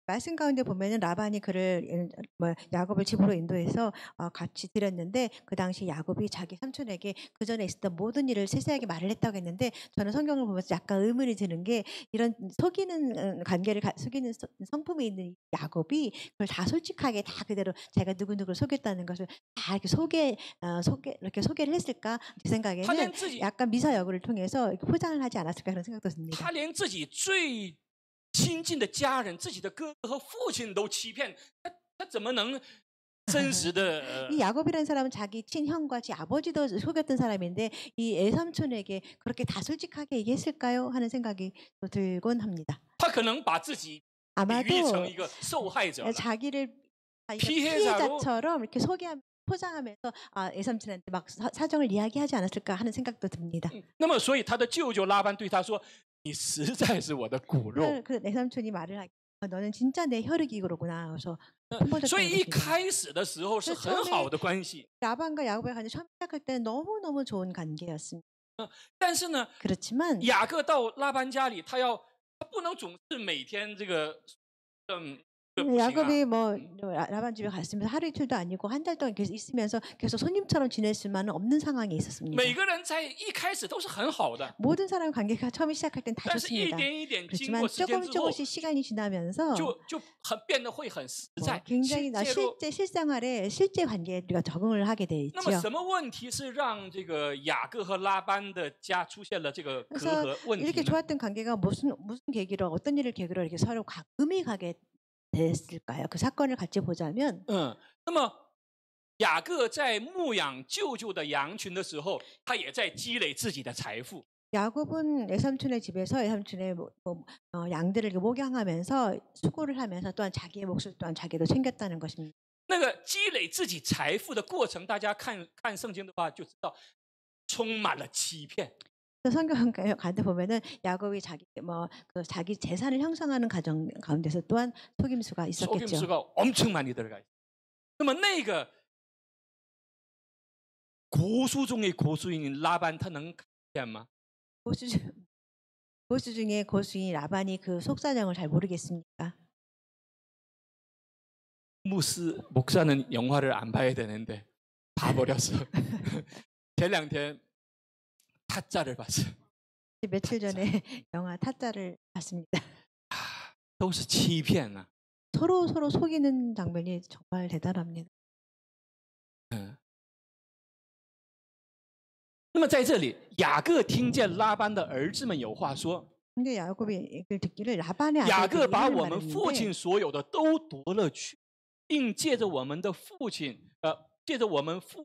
말씀 가운데 보면은 라반이 그를 야곱을 집으로 인도해서 같이 드렸는데 그 당시 야곱이 자기 삼촌에게 그 전에 있었던 모든 일을 세세하게 말을 했다고 했는데 저는 성경을 보면서 약간 의문이 드는 게 이런 속이는 관계를 속이는 성품이 있는 야곱이 그걸 다 솔직하게 다 그대로 자기가 누구누구를 속였다는 것을 다 이렇게 이렇게 소개를 했을까 제 생각에는 약간 미사 여구를 통해서 이렇게 포장을 하지 않았을까 그런 생각도 듭니다. 他连自己最亲近的家人，自己的哥哥和父亲都欺骗，他怎么能真实的？ 이 야곱이라는 사람은 자기 친형과 지 아버지도 속였던 사람인데 이 애삼촌에게 그렇게 다 솔직하게 얘기했을까요? 하는 생각이 또 들곤 합니다. 他可能把自己比喻成一个受害者了。 자기를 피해자로 피해자처럼 이렇게 포장하면서 애삼촌한테 막 사정을 이야기하지 않았을까 하는 생각도 듭니다. 那么，所以他的舅舅拉班对他说：“你实在是我的骨肉。 그 애삼촌이 말을 하기 너는 진짜 내 혈육이로구나. 그래서 所以一开始的时候是很好的关系。 라반과 야곱의 관계 처음 시작할 때는 너무너무 좋은 관계였습니다. 但是呢， 그렇지만 雅各到拉班家里，他不能总是每天这个不行啊。 야곱이 뭐 라반 집에 갔으면서 하루 이틀도 아니고 한 달 동안 계속 있으면서 계속 손님처럼 지낼 수만은 없는 상황이 있었습니다. 每个人在一开始都是很好的， 모든 사람 관계가 처음에 시작할 땐 다 但是一 좋습니다. 点一点经 그렇지만 过时间 조금 之后， 조금씩 시간이 지나면서 就变得会很实在。 굉장히 介入 실생활에 실제 관계에 우리가 적응을 하게 돼 那么 있죠. 什么问题是让这个雅各和拉班的家出现了这个隔 그래서 阂问题 이렇게 呢？ 좋았던 관계가 무슨 계기로 어떤 일을 계기로 이렇게 서로 음이 가게 됐을까요? 그 사건을 같이 보자면 那么雅各在牧养舅舅的羊群的时候，他也在积累自己的财富。 야곱은 애삼촌의 집에서 애삼촌의 양들을 이렇게 목양하면서 수고를 하면서 또한 자기의 몫을 또한 자기도 챙겼다는 것입니다. 那个积累自己财富的过程，大家看圣经的话就知道，充满了欺骗。 성경 가운데 보면은 야곱이 자기 재산을 형성하는 과정 가운데서 또한 속임수가 있었겠죠. 속임수가 엄청 많이 들어가 있어요. 那么那个고수 중의 고수인 라반 他能看见吗？ 고수 중에 고수인 라반이 그 속사정을 잘 모르겠습니까? 목사는 영화를 안 봐야 되는데 봐버렸어. 前两天타짜를 봤어요. 며칠 전에 영화 타짜를 봤습니다. 都是欺骗啊。 서로 속이는 장면이 정말 대단합니다. 那么在这里，雅各听见拉班的儿子们有话说， 근데 야곱이 이걸 듣기를 라반의 雅各 아들들이 把 이런 我们父 말을 亲 했는데 所有的都夺了去，并借着我们父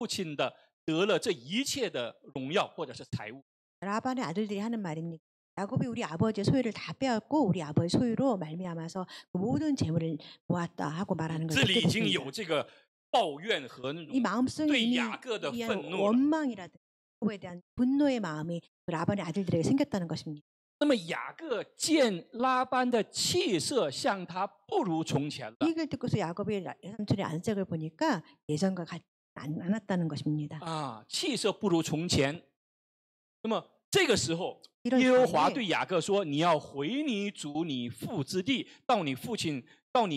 亲的得了这一切的荣耀或者是财物。 라반의 아들들이 하는 말입니다. 야곱이 우리 아버지의 소유를 다 빼앗고 우리 아버지의 소유로 말미암아서 그 모든 재물을 모았다 하고 말하는 这 것을 里 듣게 已经 됐습니다. 有这个抱怨和那 이 种 마음속에 对 이미 雅各的 이한 愤怒了。 원망이라든지 야곱에 대한 분노의 마음이 그 라반의 아들들에게 생겼다는 것입니다. 那么雅各见拉班的气色像他不如从前了 이 얘기를 듣고서 야곱의 삼촌의 안색을 보니까 예전과 같지 않았다는 것입니다. 啊，气色不如从前。那么这个时候， 이럴 耶和华 때에 对雅各说：“你要回你祖你父之地，到你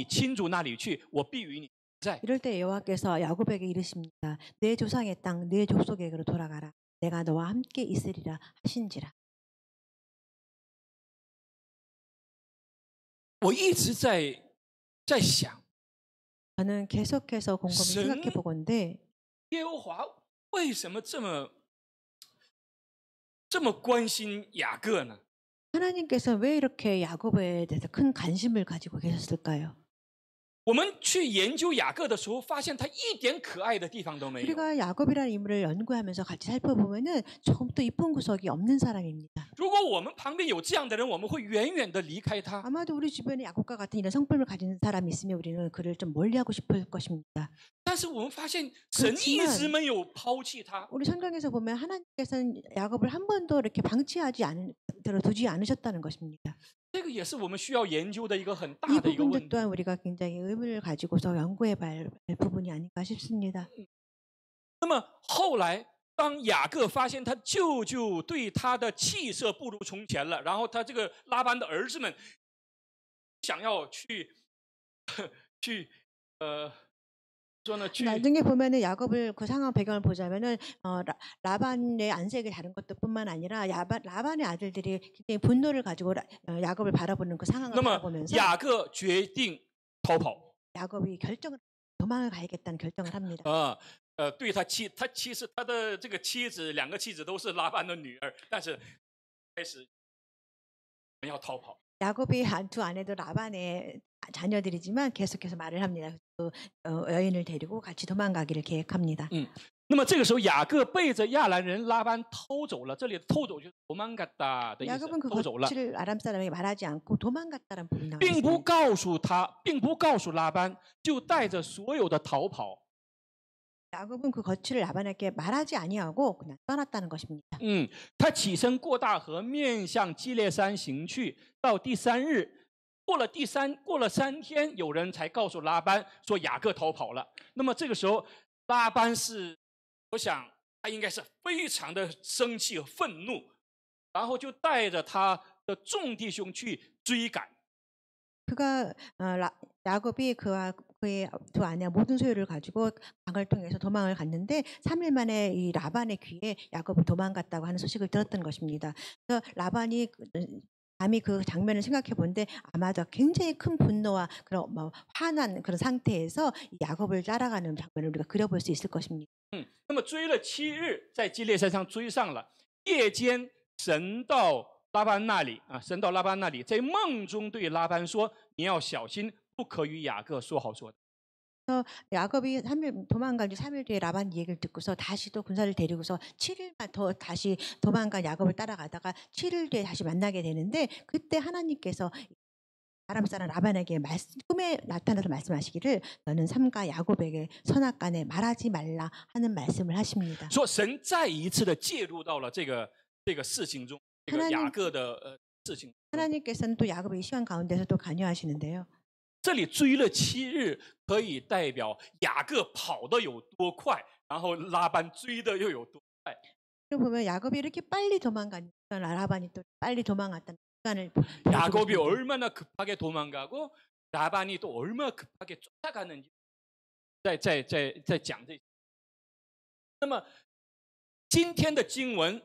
亲族那里去，我必与你在。” 이럴 때 여호와께서 야곱에게 이르십니다. 내 조상의 땅, 내 족속에게로 돌아가라. 내가 너와 함께 있으리라 하신지라. 我一直在想， 저는 계속해서 곰곰이 神- 생각해 보건대 耶和华为什么这么关心雅各呢？ 하나님께서 왜 이렇게 야곱에 대해서 큰 관심을 가지고 계셨을까요? 我们去研究雅各的时候，发现他一点可爱的地方都没有。 우리가 야곱이라는 인물을 연구하면서 같이 살펴보면은 조금도 이쁜 구석이 없는 사람입니다. 如果我们旁边有这样的人，我们会远远的离开他。 아마도 우리 주변에 야곱과 같은 이런 성품을 가진 사람이 있으면 우리는 그를 좀 멀리하고 싶을 것입니다. 但是我们发现神一直没有抛弃他。 우리 성경에서 보면 하나님께서는 야곱을 한 번도 이렇게 두지 않으셨다는 것입니다. 这个也是我们需要研究的一个很大 이 的一个问 부분도 题。 또한 우리가 굉장히 의문을 가지고서 연구해 볼 부분이 아닌가 싶습니다. 那么后来，当雅各发现他舅舅对他的气色不如从前了，然后他这个拉班的儿子们想要去说呢，去 나중에 보면은 야곱을 그 상황 배경을 보자면은 라반의 안색이 다른 것뿐만 아니라 라반의 아들들이 굉장히 분노를 가지고 야곱을 바라보는 그 상황을 那么 바라보면서 雅各决定逃跑。 야곱이 도망을 가야겠다는 결정을 합니다. 对他其实他的这个两个妻子都是拉班的女儿，但是开始我们要逃跑。 야곱이 두 아내도 라반의 자녀들이지만 계속해서 말을 합니다. 그 여인을 데리고 같이 도망가기를 계획합니다. 那么这个时候，雅各背着亚兰人拉班偷走了。这里的偷走就是 도망갔다的意思， 야곱은 그 偷走了， 거취를 아람 사람에게 말하지 않고 도망갔다는 부분이 나와 并不 있습니다. 并不告诉拉班，就带着所有的逃跑。 야곱은 그 거취를 라반에게 말하지 아니하고 그냥 떠났다는 것입니다. 他起身过大河，面向基列山行去。到第三日，过了3天，有人才告诉拉班说雅各逃跑了。那么这个时候，拉班我想他应该是非常的生气和愤怒，然后就带着他的众弟兄去追赶。 야곱이 그와 그의 두 아내 모든 소유를 가지고 강을 통해서 도망을 갔는데 3일 만에 이 라반의 귀에 야곱이 도망갔다고 하는 소식을 들었던 것입니다. 그래서 라반이 감히 그 장면을 생각해 본데 아마도 굉장히 큰 분노와 그런 화난 그런 상태에서 이 야곱을 따라가는 장면을 우리가 그려볼 수 있을 것입니다. 那么追了7日，在基列山上追上了。夜间，神到拉班那里，在梦中对拉班说：“你要小心，不可与雅各说好说的。” 그래서 야곱이 도망간 지 3일 뒤에 라반 얘기를 듣고서 다시 또 군사를 데리고서 7일만 더 다시 도망간 야곱을 따라가다가 7일 뒤에 다시 만나게 되는데 그때 하나님께서 아람 사람 라반에게 꿈에 나타나서 말씀하시기를 너는 삼가 야곱에게 선악간에 말하지 말라 하는 말씀을 하십니다. 说神再一次的介入到了这个事情中，这个雅各的事情。 하나님께서는 또 야곱의 이 시간 가운데서 또 관여하시는데요. 这里追了7日，可以代表雅各跑得有多快，然后拉班追的又有多快。 보면 야곱이 이렇게 빨리 도망가니까 라반이 또 빨리 도망갔다는 시간을 야곱이 얼마나 급하게 도망가고 라반이 또 얼마나 급하게 쫓아가는지 在讲这。那么今天的经文，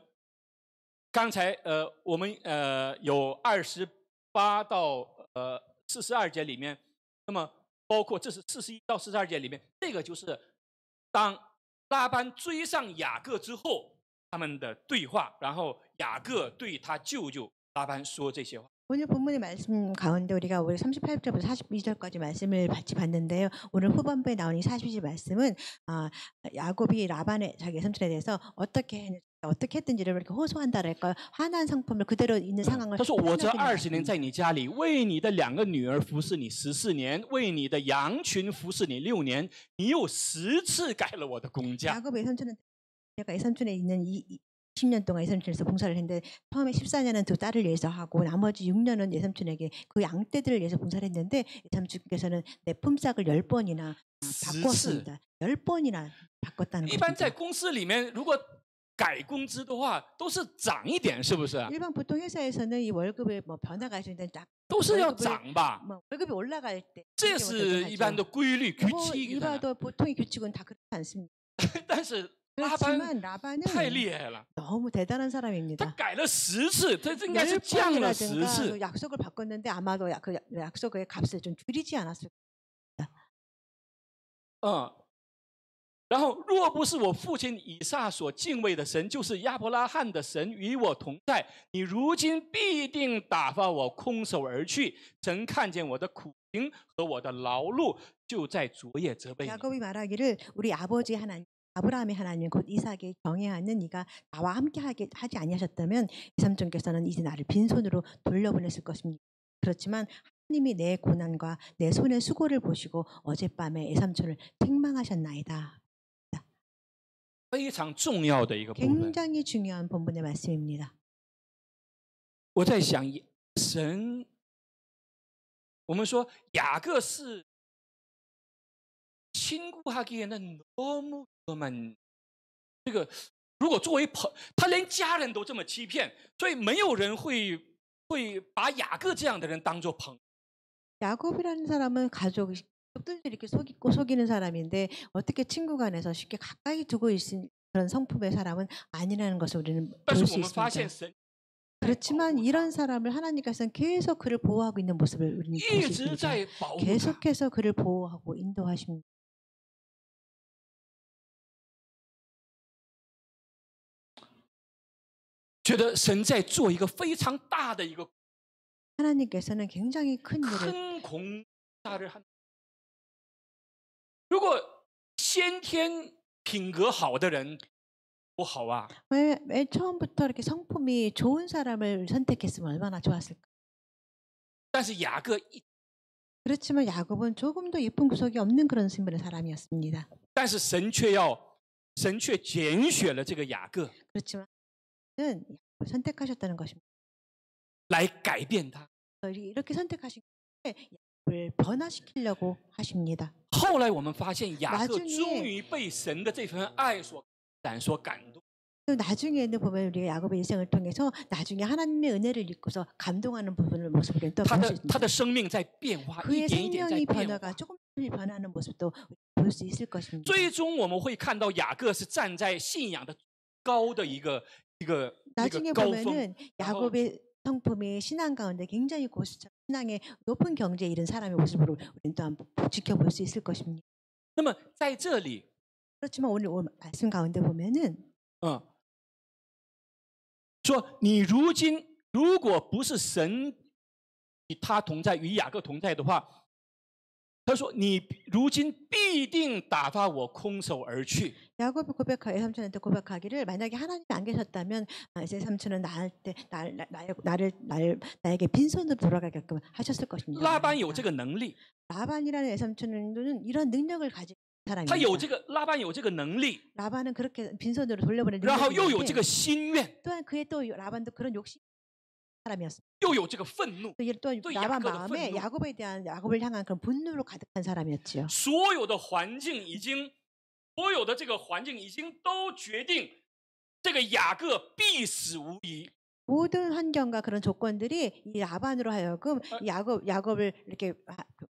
刚才我们有28到42节里面，那么包括这是41到42节里面，这个就是当拉班追上雅各之后他们的对话，然后雅各对他舅舅拉班说这些话。 오늘 본문의 말씀 가운데 우리가 올해 38절부터 42절까지 말씀을 같이 봤는데요. 오늘 후반부에 나오는 이 42절 말씀은 야곱이 라반의 자기 외삼촌에 대해서 어떻게 했든지를 이렇게 호소한다랄까 화난 상품을 그대로 있는 상황을 他说：“我这 표현하는 20年在你家里，为你的2个女儿服侍你14年，为你的羊群服侍你6年，你又10次改了我的工价。” 야곱 외삼촌은 내가 외삼촌에 있는 20년 동안 외삼촌에서 봉사를 했는데 처음에 14년은 두 딸을 위해서 하고 나머지 6년은 외삼촌에게 그 양떼들을 위해서 봉사를 했는데 외삼촌께서는 내 품삯을 10번이나 바꿨습니다. 10번이나 바꿨다는 一般在 것입니다. 公司里面，如果改工资的话，都是涨一点，是不是？ 일반 보통 회사에서는 이 월급에 뭐 변화가 있는데 都是要涨吧？ 뭐 월급이 올라갈 때 这是一般的规律규칙。 뭐 일반도 보통의 규칙은 다 그렇지 않습니다. 但是拉班 그렇지만 라반은 太厉害了， 너무 대단한 他 사람입니다. 改了10次，他应该是降了10 10번이라든가 次 그 。 약속을 바꿨는데 아마도 그 약속의 값을 좀 줄이지 않았을까. 然后若不是我父亲以撒所敬畏的神，就是亚伯拉罕的神与我同在，你如今必定打发我空手而去。神看见我的苦情和我的劳碌，就在昨夜责备你。 야곱이 말하기를 우리 아버지 하나님 아브라함의 하나님 곧 이삭의 경외하는 네가 나와 함께 하지 아니하셨다면 이삼촌께서는 이제 나를 빈손으로 돌려보냈을 것입니다. 그렇지만 하나님이 내 고난과 내 손의 수고를 보시고 어젯밤에 이삼촌을 책망하셨나이다. 非常重要的一个部分。 굉장히 중요한 본문의 말씀입니다. 我在想，神，我们说雅各是친구하기에는 너무 위험한，这个如果作为他连家人都这么欺骗，所以没有人会把雅各这样的人当作朋友。 야곱이라는 사람은 가족들도 이렇게 속이는 사람인데 어떻게 친구 간에서 쉽게 가까이 두고 있는 그런 성품의 사람은 아니라는 것을 우리는 但 볼 是 수 我们发现 있습니다. 神 그렇지만 이런 사람을 하나님께서는 계속 그를 보호하고 있는 모습을 우리는 볼 一 수 直 있습니다. 在保护他。 계속해서 그를 보호하고 인도하십니다. 觉得神在做一个非常大的一个 하나님께서는 굉장히 큰 일을 坑공사를 한。如果先天品格好的人不好啊， 왜 처음부터 이렇게 성품이 좋은 사람을 선택했으면 얼마나 좋았을까. 但是雅各 그렇지만 야곱은 조금도 예쁜 구석이 없는 그런 신분의 사람이었습니다. 但是神却拣选了这个雅各 그렇지만 선택하셨다는 것입니다. 来改变他。 이렇게 선택하신 게 야곱을 변화시키려고 하십니다. 后来我们发现雅各 나중에 终于被神的这份爱所感动。 또 나중에는 보면 우리가 야곱의 일생을 통해서 나중에 하나님의 은혜를 입고서 감동하는 부분을 모습을 또 他 볼 的 수 他 있습니다. 的生命在变化，一 그의 点一点在 생명이 变 변화가 化。 조금씩 변하는 모습도 볼 수 있을 것입니다. 最终我们会看到雅各是站在信仰的高的一个 나중에 高峰。 보면은 야곱의 성품이 신앙 가운데 굉장히 신앙의 높은 경지에 이른 사람의 모습으로 우리는 또 한번 지켜볼 수 있을 것입니다. 那么在这里， 그렇지만 오늘 말씀 가운데 보면은 说你如今如果不是神与他同在，与雅各同在的话，他说你如今必定打发我空手而去。 야곱이 삼촌한테 고백하기를 만약에 하나님이 안 계셨다면 이제 삼촌은 나에게 빈손으로 돌아가게끔 하셨을 것입니다. 拉班有这个能力， 라반이라는 외삼촌은 이런 능력을 가진 他有 사람입니다. 这个拉班有这个能力， 라반은 그렇게 빈손으로 돌려보낼 然后 능력이 又有这 있는데 个心愿， 또한 그의 또 라반도 그런 욕심 사람이었어요. 又有这个愤怒， 또 또 라반 야곱의 마음에 분노. 야곱을 향한 그런 분노로 가득한 사람이었지요. 所有的环境已经，所有的这个环境已经都决定，这个雅各必死无疑。 모든 환경과 그런 조건들이 이 라반으로 하여금 야곱을 이렇게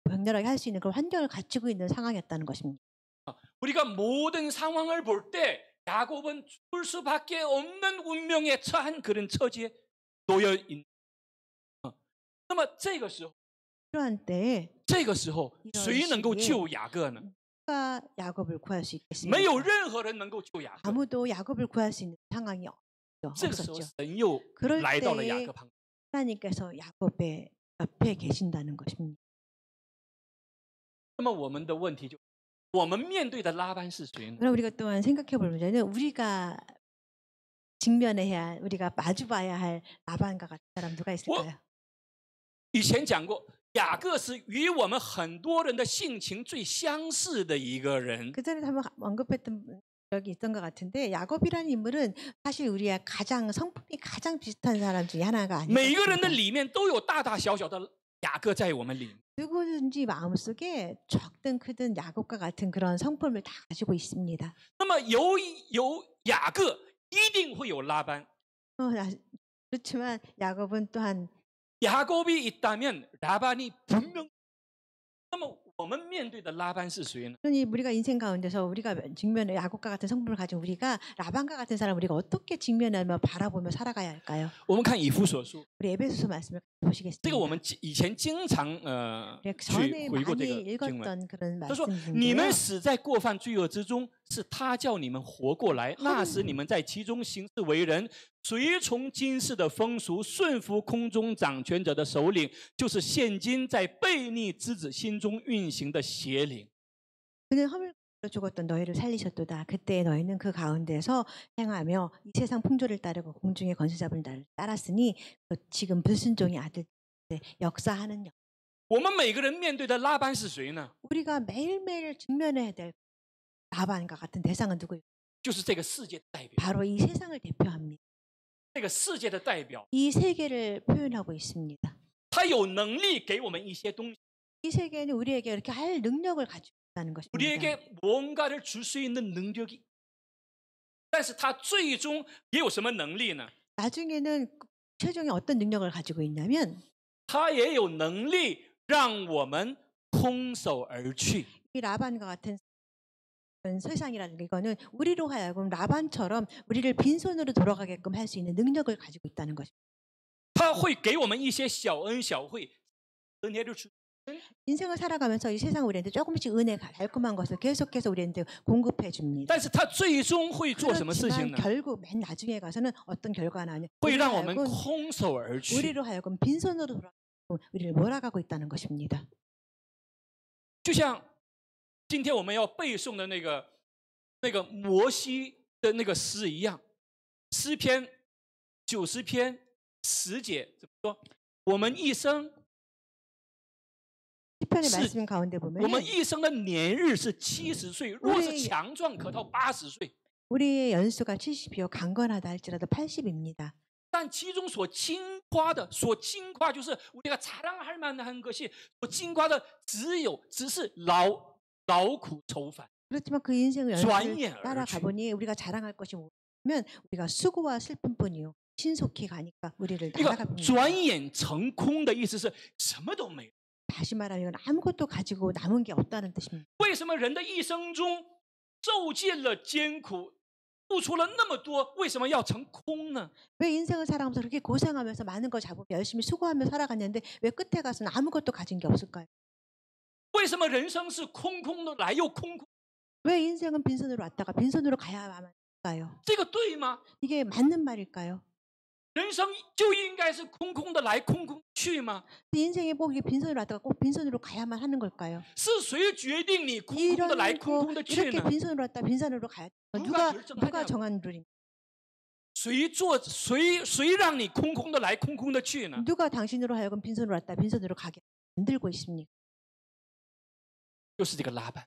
격렬하게 할 수 있는 그런 환경을 갖추고 있는 상황이었다는 것입니다. 우리가 모든 상황을 볼 때 야곱은 죽을 수밖에 없는 운명에 처한 그런 처지에 놓여 있는. 那么这个时候， 그러한 때에 这个时候 이런 谁能够 시기에 救雅各呢？ 누가 야곱을 구할 수 没有 있겠습니까? 任何人能够救雅各。 아무도 야곱을 구할 수 있는 상황이 这个时候， 없었죠. 神又 그럴 来到了 때에 雅各旁。 하나님께서 야곱의 옆에 계신다는 것입니다. 那么我们的问题就，我们面对的拉班是谁呢？ 그럼 우리가 또한 생각해 볼 문제는 우리가 직면해야 할, 우리가 마주봐야 할 라반과 같은 사람 누가 있을까요? 以前讲过，雅各是与我们很多人的性情最相似的一个人。 그 전에 한번 언급했던 적이 있던 것 같은데 야곱이라는 인물은 사실 우리의 가장 성품이 가장 비슷한 사람 중에 하나가 每一个人的 아니겠습니까? 里面都有大大小小的雅各在我们里面。 누구든지 마음속에 적든 크든 야곱과 같은 그런 성품을 다 가지고 있습니다. 那么有雅各，一定会有拉班。 그렇지만 야곱은 또한 야곱이 있다면 라반이 분명. 那么我们面对的拉班是谁呢？ 그러니 우리가 인생 가운데서 우리가 직면해 야곱과 같은 성품을 가진 우리가 라반과 같은 사람 우리가 어떻게 직면하며 바라보며 살아가야 할까요? 我们看以弗所书， 우리 에베소서 말씀을 这个 보시겠습니다. 我们以前经常 우리가 去 전에 回顾这 많이 个经文。 읽었던 그런 他说：“你 말씀인데요. 们死在过犯罪恶之中，是他叫你们活过来。那时你们在其中行事为人，随从今世的风俗，顺服空中掌权者的首领，就是现今在悖逆之子心中运行的邪灵。” 그는 허물로 죽었던 너희를 살리셨도다. 그때 너희는 그 가운데서 행하며 이 세상 풍조를 따르고 공중의 권세 잡은 자를 따랐으니 지금 불순종의 아들 역사하는 我们每个人面对的拉班是谁呢？ 우리가 매일매일 직면해야 될 라반과 같은 대상은 누구예요? 就是这个世界的代表， 바로 이 세상을 대표합니다. 这个世界的代表， 이 세계를 표현하고 있습니다. 他有能力给我们一些东西， 이 세계는 우리에게 이렇게 할 능력을 가지고 있다는 것입니다. 우리에게 뭔가를 줄 수 있는 능력이. 但是他最终也有什么能力呢？ 나중에는 최종에 어떤 능력을 가지고 있냐면 他也有能力让我们空手而去。 이 라반과 같은 세상이라는 게 이거는 우리로 하여금 라반처럼 우리를 빈손으로 돌아가게끔 할 수 있는 능력을 가지고 있다는 것입니다. 他会给我们一些小恩小惠， 은혜를 주. 인생을 살아가면서 이 세상 우리한테 조금씩 은혜 달콤한 것을 계속해서 우리한테 공급해 줍니다. 但是他最终会做什么事情 그렇지만 呢？ 결국 맨 나중에 가서는 어떤 결과가 나냐? 会让我们空手而去。 우리로 하여금 빈손으로 돌아가고 우리를 몰아가고 있다는 것입니다. 就像今天我们要背诵的那个摩西的那个诗一样，诗篇90篇10节怎么说？我们一生 시편의 是 말씀 가운데 我 보면 们一生的年日是70岁，若是强壮可到80岁。 우리의 연수가 70이요 강건하다 할지라도 80입니다. 但其中所矜夸的，所矜夸就是우리가 자랑할 만한 것이，所矜夸的只是劳苦愁烦。 그렇지만 그 인생의转 연수를 眼而 따라가 去。 보니 우리가 자랑할 것이 뭐냐면 우리가 수고와 슬픔뿐이요 신속히 가니까 우리를 这个 따라갑니다. 转眼成空的意思是什么都没有。 다시 말하면 아무것도 가지고 남은 게 없다는 뜻입니다. 为什么人的一生中受尽了艰苦，付出了那么多，为什么要成空呢？ 왜 인생을 살아가면서 그렇게 고생하면서 많은 거 잡으며 열심히 수고하며 살아갔는데 왜 끝에 가서는 아무것도 가진 게 없을까요? 为什么人生是空空的来又空空？ 왜 인생은 빈손으로 왔다가 빈손으로 가야만 할까요? 这个对吗？ 이게 맞는 말일까요? 人生就应该是空空的来，空空去吗？ 인생에 꼭 이게 빈손으로 왔다가 꼭 빈손으로 가야만 하는 걸까요? 是谁决定你空空的来，空空的去 이렇게 呢？ 빈손으로 왔다 빈손으로 가야 누가 누가 정한 룰입니까? 谁让你空空的来，空空的去呢？ 누가 당신으로 하여금 빈손으로 왔다 빈손으로 가게 만들고 있습니까? 就是这个拉班，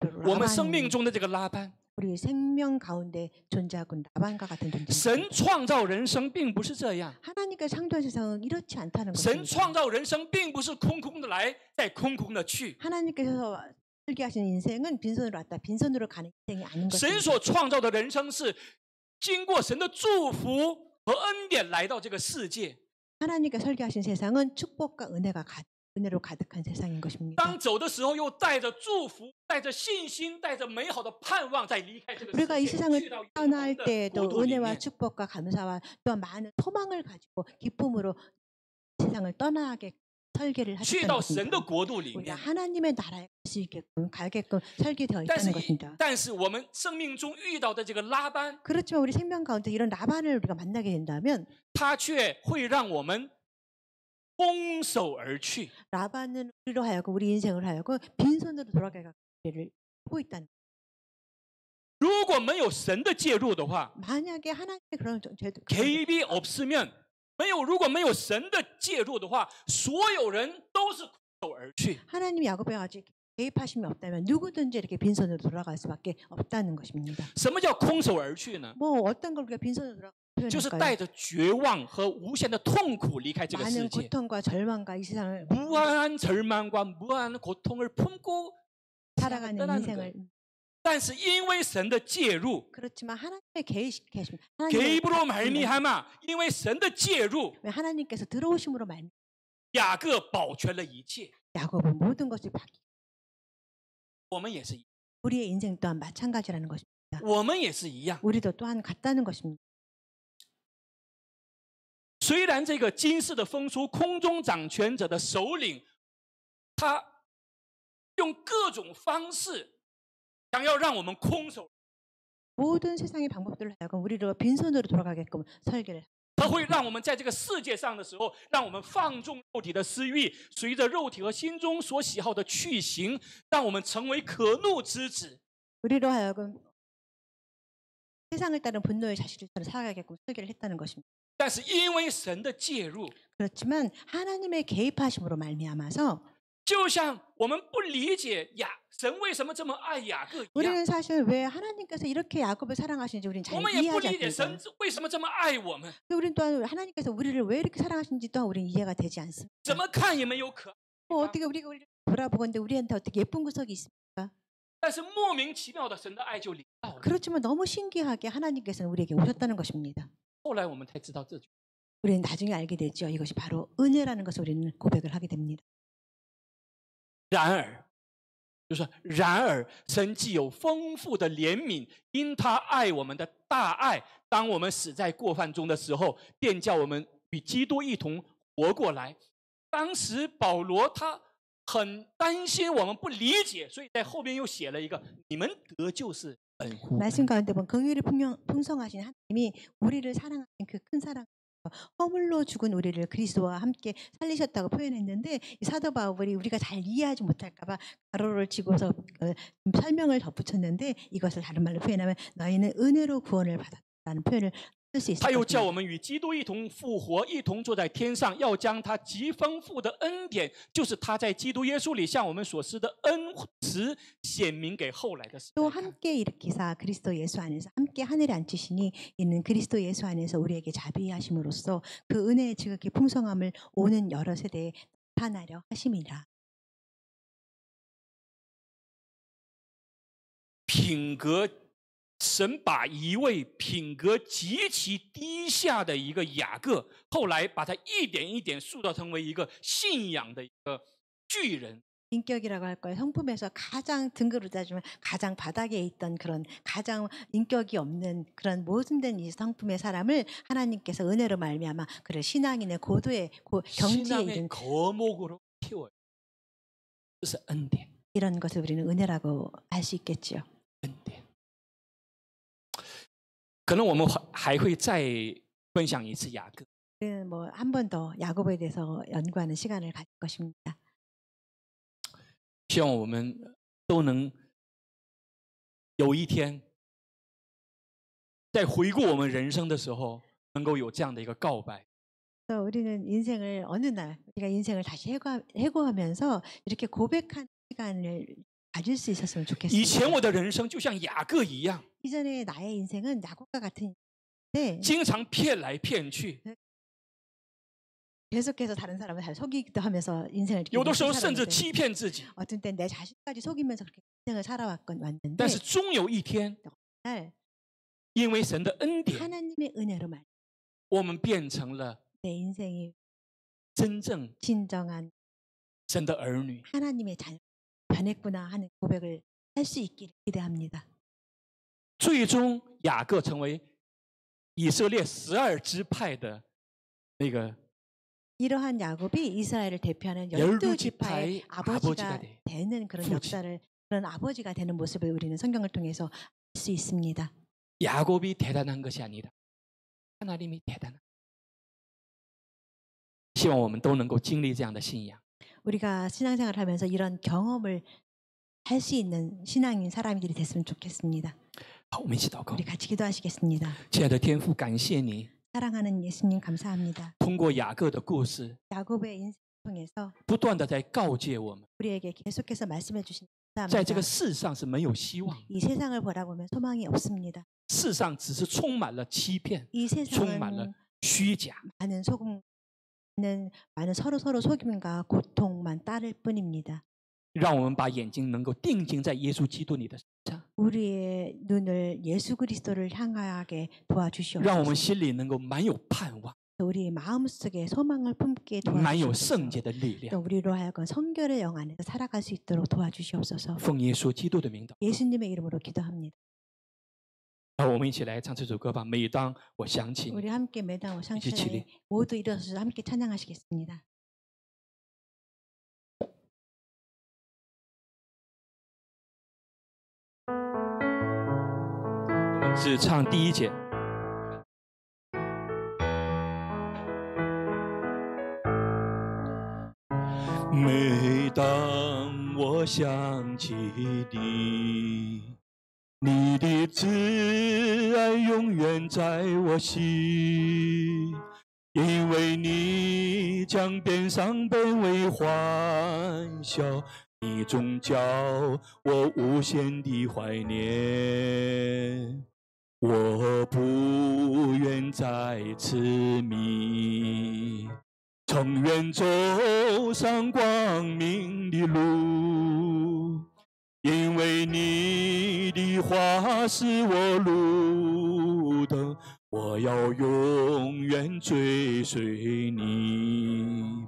라반, 我们生命中的这个拉班。 우리 생명 가운데 존재하고 라반과 같은 존재. 神创造人生并不是这样， 하나님께서 창조한 세상은 이렇지 않다는 神 것입니다. 创造人生并不是空空的来，再空空的去。 하나님께서 설계하신 인생은 빈손으로 왔다 빈손으로 가는 인생이 아닌 神 것입니다. 所创造的人生是经过神的祝福和恩典来到这个世界， 하나님께 설계하신 세상은 축복과 은혜가 가득 은혜로 가득한 세상인 것입니다. 当走的时候，又带着祝福，带着信心，带着美好的盼望，再离开这个世 우리가 이 界， 세상을 去到永 떠날 恒的 때에도 国度里 은혜와 面。 축복과 감사와 또한 많은 소망을 가지고 기쁨으로 세상을 떠나게 설계를 去 하셨다는 到神的 것입니다. 国度里 우리가 面。 하나님의 나라에 갈 수 있게끔 가게끔 설계되어 但是 있다는 것입니다. ，但是我们生命中遇到的这个拉班， 그렇지만 우리 생명 가운데 이런 라반을 우리가 만나게 된다면 他却会让我们空手而去。 라반은 우리로 하여금 우리 인생을 하여금 빈손으로 돌아가게 우리를 하고 있다는 거예요. 如果没有神的介入的话， 만약에 하나님의 그런 죄도 개입이 없으면 如果没有神的介入的话，所有人都是空手而去。 하나님이 야곱에 아직 개입하심이 없다면 누구든지 이렇게 빈손으로 돌아갈 수밖에 없다는 것입니다. 什么叫空手而去呢？ 뭐 어떤 걸 우리가 빈손으로 돌아가 就是带 표현할까요? 着绝望和无限的痛苦离开这个世 많은 界， 고통과 절망과 이 세상을 무한한 절망과 무한한 고통을 품고 살아가는 떠나는 인생을 但是因为神的介入， 그렇지만 하나님의 개입하심 개입으로 말미암아， 因为神的介入， 하나님께서 들어오심으로 말미 雅各保全了一切。 야곱은 모든 것을 바뀌 我们也是， 우리의 인생 또한 마찬가지라는 것입니다. 我们也是一样。 우리도 또한 같다는 것입니다. 虽然这个今世的风俗空中掌权者的首领，他用各种方式想要让我们空手， 모든 세상의 방법들을 하여금 우리로 빈손으로 돌아가게끔 설계를 他会让我们在这个世界上的时候，让我们放纵肉体的私欲，随着肉体和心中所喜好的去行，让我们成为可怒之子。 우리로 하여금 세상을 따른 분노의 자식들처럼 살아가게끔 설계를 했다는 것입니다. 但是因为神的介入， 그렇지만 하나님의 개입하심으로 말미암아서 就像我们不理解神为什么这么爱雅各一样， 우리는 사실 왜 하나님께서 이렇게 야곱을 사랑하시는지 우리는 잘 我们也不 이해하지 理解神 않습니다. 为什么这么爱我们， 우리는 또한 하나님께서 우리를 왜 이렇게 사랑하시는지 또한 우리는 이해가 되지 않습니다. 怎么看也没有可爱。 뭐 어떻게 우리가 우리를 돌아보건데 우리한테 어떻게 예쁜 구석이 있습니까? 但是莫名其妙的神的爱就临到了。 그렇지만 너무 신기하게 하나님께서는 우리에게 오셨다는 것입니다. 后来我们才知道这句。 우리는 나중에 알게 되죠. 이것이 바로 은혜라는 것을 우리는 고백을 하게 됩니다. 然而，就是然而，神既有丰富的怜悯，因他爱我们的大爱，当我们死在过犯中的时候，便叫我们与基督一同活过来。当时保罗他很担心我们不理解，所以在后面又写了一个：你们得救是本乎恩。 말씀 가운데 보면 긍휼이 풍성하신 하나님이 우리를 사랑하신 그 큰 사랑 허물로 죽은 우리를 그리스도와 함께 살리셨다고 표현했는데 이 사도 바울이 우리가 잘 이해하지 못할까봐 가로를 치고서 설명을 덧붙였는데 이것을 다른 말로 표현하면 너희는 은혜로 구원을 받았다는 표현을 쓸 수 있을 他又叫 것입니다. 我们与基督一同复活，一同坐在天上，要将他极丰富的恩典，就是他在基督耶稣里向我们所施的恩慈，显明给后来的世代 또 看。 함께 일으키사 그리스도 예수 안에서 함께 하늘에 앉히시니 이는 그리스도 예수 안에서 우리에게 자비하심으로써 그 은혜의 지극히 풍성함을 오는 여러 세대에 나타나려 하심이라. 品格，神把一位品格极其低下的一个雅各，后来把他一点一点塑造成为一个信仰的一个巨人。 인격이라고 할까요? 성품에서 가장 등급으로 따지면 가장 바닥에 있던 그런 가장 인격이 없는 그런 모순된 이 성품의 사람을 하나님께서 은혜로 말미암아 그를 신앙인의 고도의 경지에 신앙의 이른 거목으로 키워요. 这是恩典， 이런 것을 우리는 은혜라고 할 수 있겠죠. 恩典。可能我们还会再分享一次雅各。 우리는 뭐 한 번 더 야곱에 대해서 연구하는 시간을 가질 것입니다. 希望我们都能有一天，在回顾我们人生的时候，能够有这样的一个告白。 그래서 우리는 인생을 어느 날 우리가 인생을 다시 해고하면서 이렇게 고백한 시간을 가질 수 있었으면 以前 좋겠습니다. 我的人生就像雅各一样， 이전에 나의 인생은 야곱과 같은 인생인데 经常骗来骗去， 계속해서 다른 사람을 잘 속이기도 하면서 인생을 이렇게 有的时候 이렇게 甚至 살았는데 欺骗自己。 어떤 땐 내 자신까지 속이면서 그렇게 인생을 살아왔는데 但是终有一天， 날 因为神的恩典， 하나님의 은혜로 말 我们变成了 내 인생이 真正 진정한 神的儿女。 하나님의 자녀 변했구나 하는 고백을 할 수 있기를 기대합니다. 最终雅各成为以色列12支派的那个 이러한 야곱이 이스라엘을 대표하는 12지파의 12지파의 아버지가 아버지가 되는 그런 부지. 역사를 그런 아버지가 되는 모습을 우리는 성경을 통해서 알 수 있습니다. 야곱이 대단한 것이 아니라 하나님이 대단한. 希望我们都能够经历这样的信仰。 우리가 신앙생활을 하면서 이런 경험을 할 수 있는 신앙인 사람들이 됐으면 좋겠습니다. 好，我们一起祷告 우리 。 같이 기도하시겠습니다. 亲爱的天父，感谢你 사랑하는 예수님 감사합니다. 通过雅各的故事， 야곱의 인생을 통해서 不断的在告诫我们， 우리에게 계속해서 말씀해 주신 在这个 감사합니다. 世上是没有希望， 이 세상을 바라보면 소망이 없습니다. 世上只是充满了欺骗， 이 充满了 세상은 虚假。 많은 소금, 많은 서로 속임과 고통만 따를 뿐입니다. 让我们把眼睛能够定睛在耶稣基督你的身上， 우리의 눈을 예수 그리스도를 향하게 让我们 도와주시옵소서. 心里能够满有盼望， 우리의 마음속에 소망을 품게 满有 도와주시옵소서. 圣洁的力 또 量。 우리로 하여금 성결의 영 안에서 살아갈 수 있도록 도와주시옵소서. 奉耶稣基督的名祷告。 예수님의 이름으로 기도합니다. 好，我们一起来唱这首歌吧。每当我想起你， 우리 함께 매당 이제 오상찬에 지리. 모두 일어서서 함께 찬양하시겠습니다. 只唱第一节。每当我想起你，你的慈爱永远在我心，因为你将变伤变为欢笑，你总叫我无限的怀念。我不愿再次迷，曾愿走上光明的路，因为你的话是我路灯，我要永远追随你。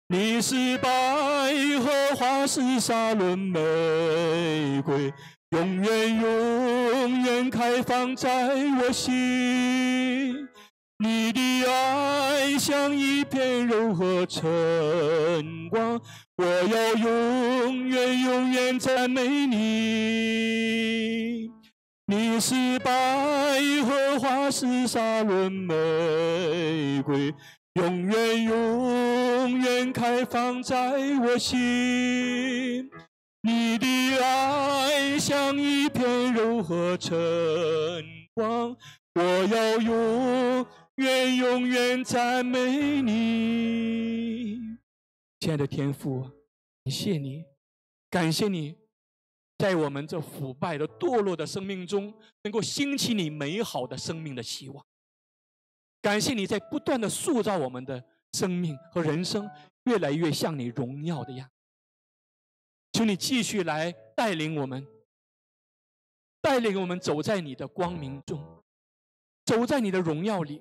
你是百合花，是沙仑玫瑰，永远开放在我心。你的爱像一片柔和晨光，我要永远赞美你。你是百合花，是沙仑玫瑰，永远开放在我心。你的爱像一片柔和晨光，我要永远赞美你。亲爱的天父，感谢你，感谢你，在我们这腐败的堕落的生命中，能够兴起你美好的生命的希望。感谢你在不断的塑造我们的生命和人生，越来越像你荣耀的样子。求你继续来带领我们，走在你的光明中，走在你的荣耀里，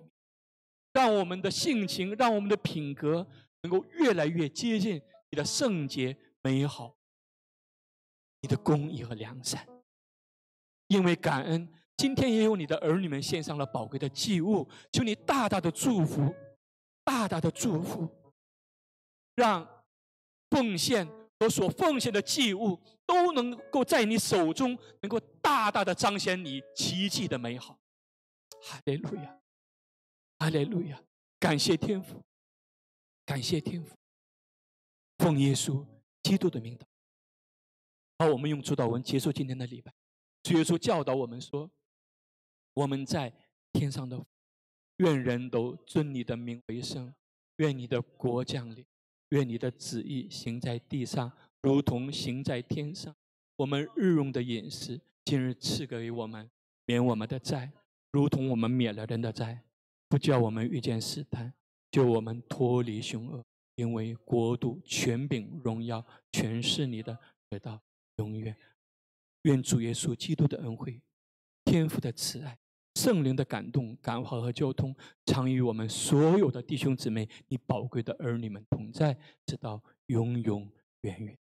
让我们的性情，让我们的品格能够越来越接近你的圣洁美好，你的公义和良善。因为感恩，今天也有你的儿女们献上了宝贵的祭物，求你大大的祝福，大大的祝福，让奉献和所奉献的祭物都能够在你手中，能够大大的彰显你奇迹的美好。哈利路亚，哈利路亚！感谢天父，感谢天父，奉耶稣基督的名祷。好，我们用主祷文结束今天的礼拜。主耶稣教导我们说：“我们在天上的父，愿人都尊你的名为圣，愿你的国降临。”愿你的旨意行在地上，如同行在天上。我们日用的饮食，今日赐给我们，免我们的债，如同我们免了人的债，不叫我们遇见试探，救我们脱离凶恶。因为国度、权柄、荣耀，全是你的，直到永远。愿主耶稣基督的恩惠、天父的慈爱、圣灵的感动、感化和交通，常与我们所有的弟兄姊妹、你宝贵的儿女们同在，直到永永远远。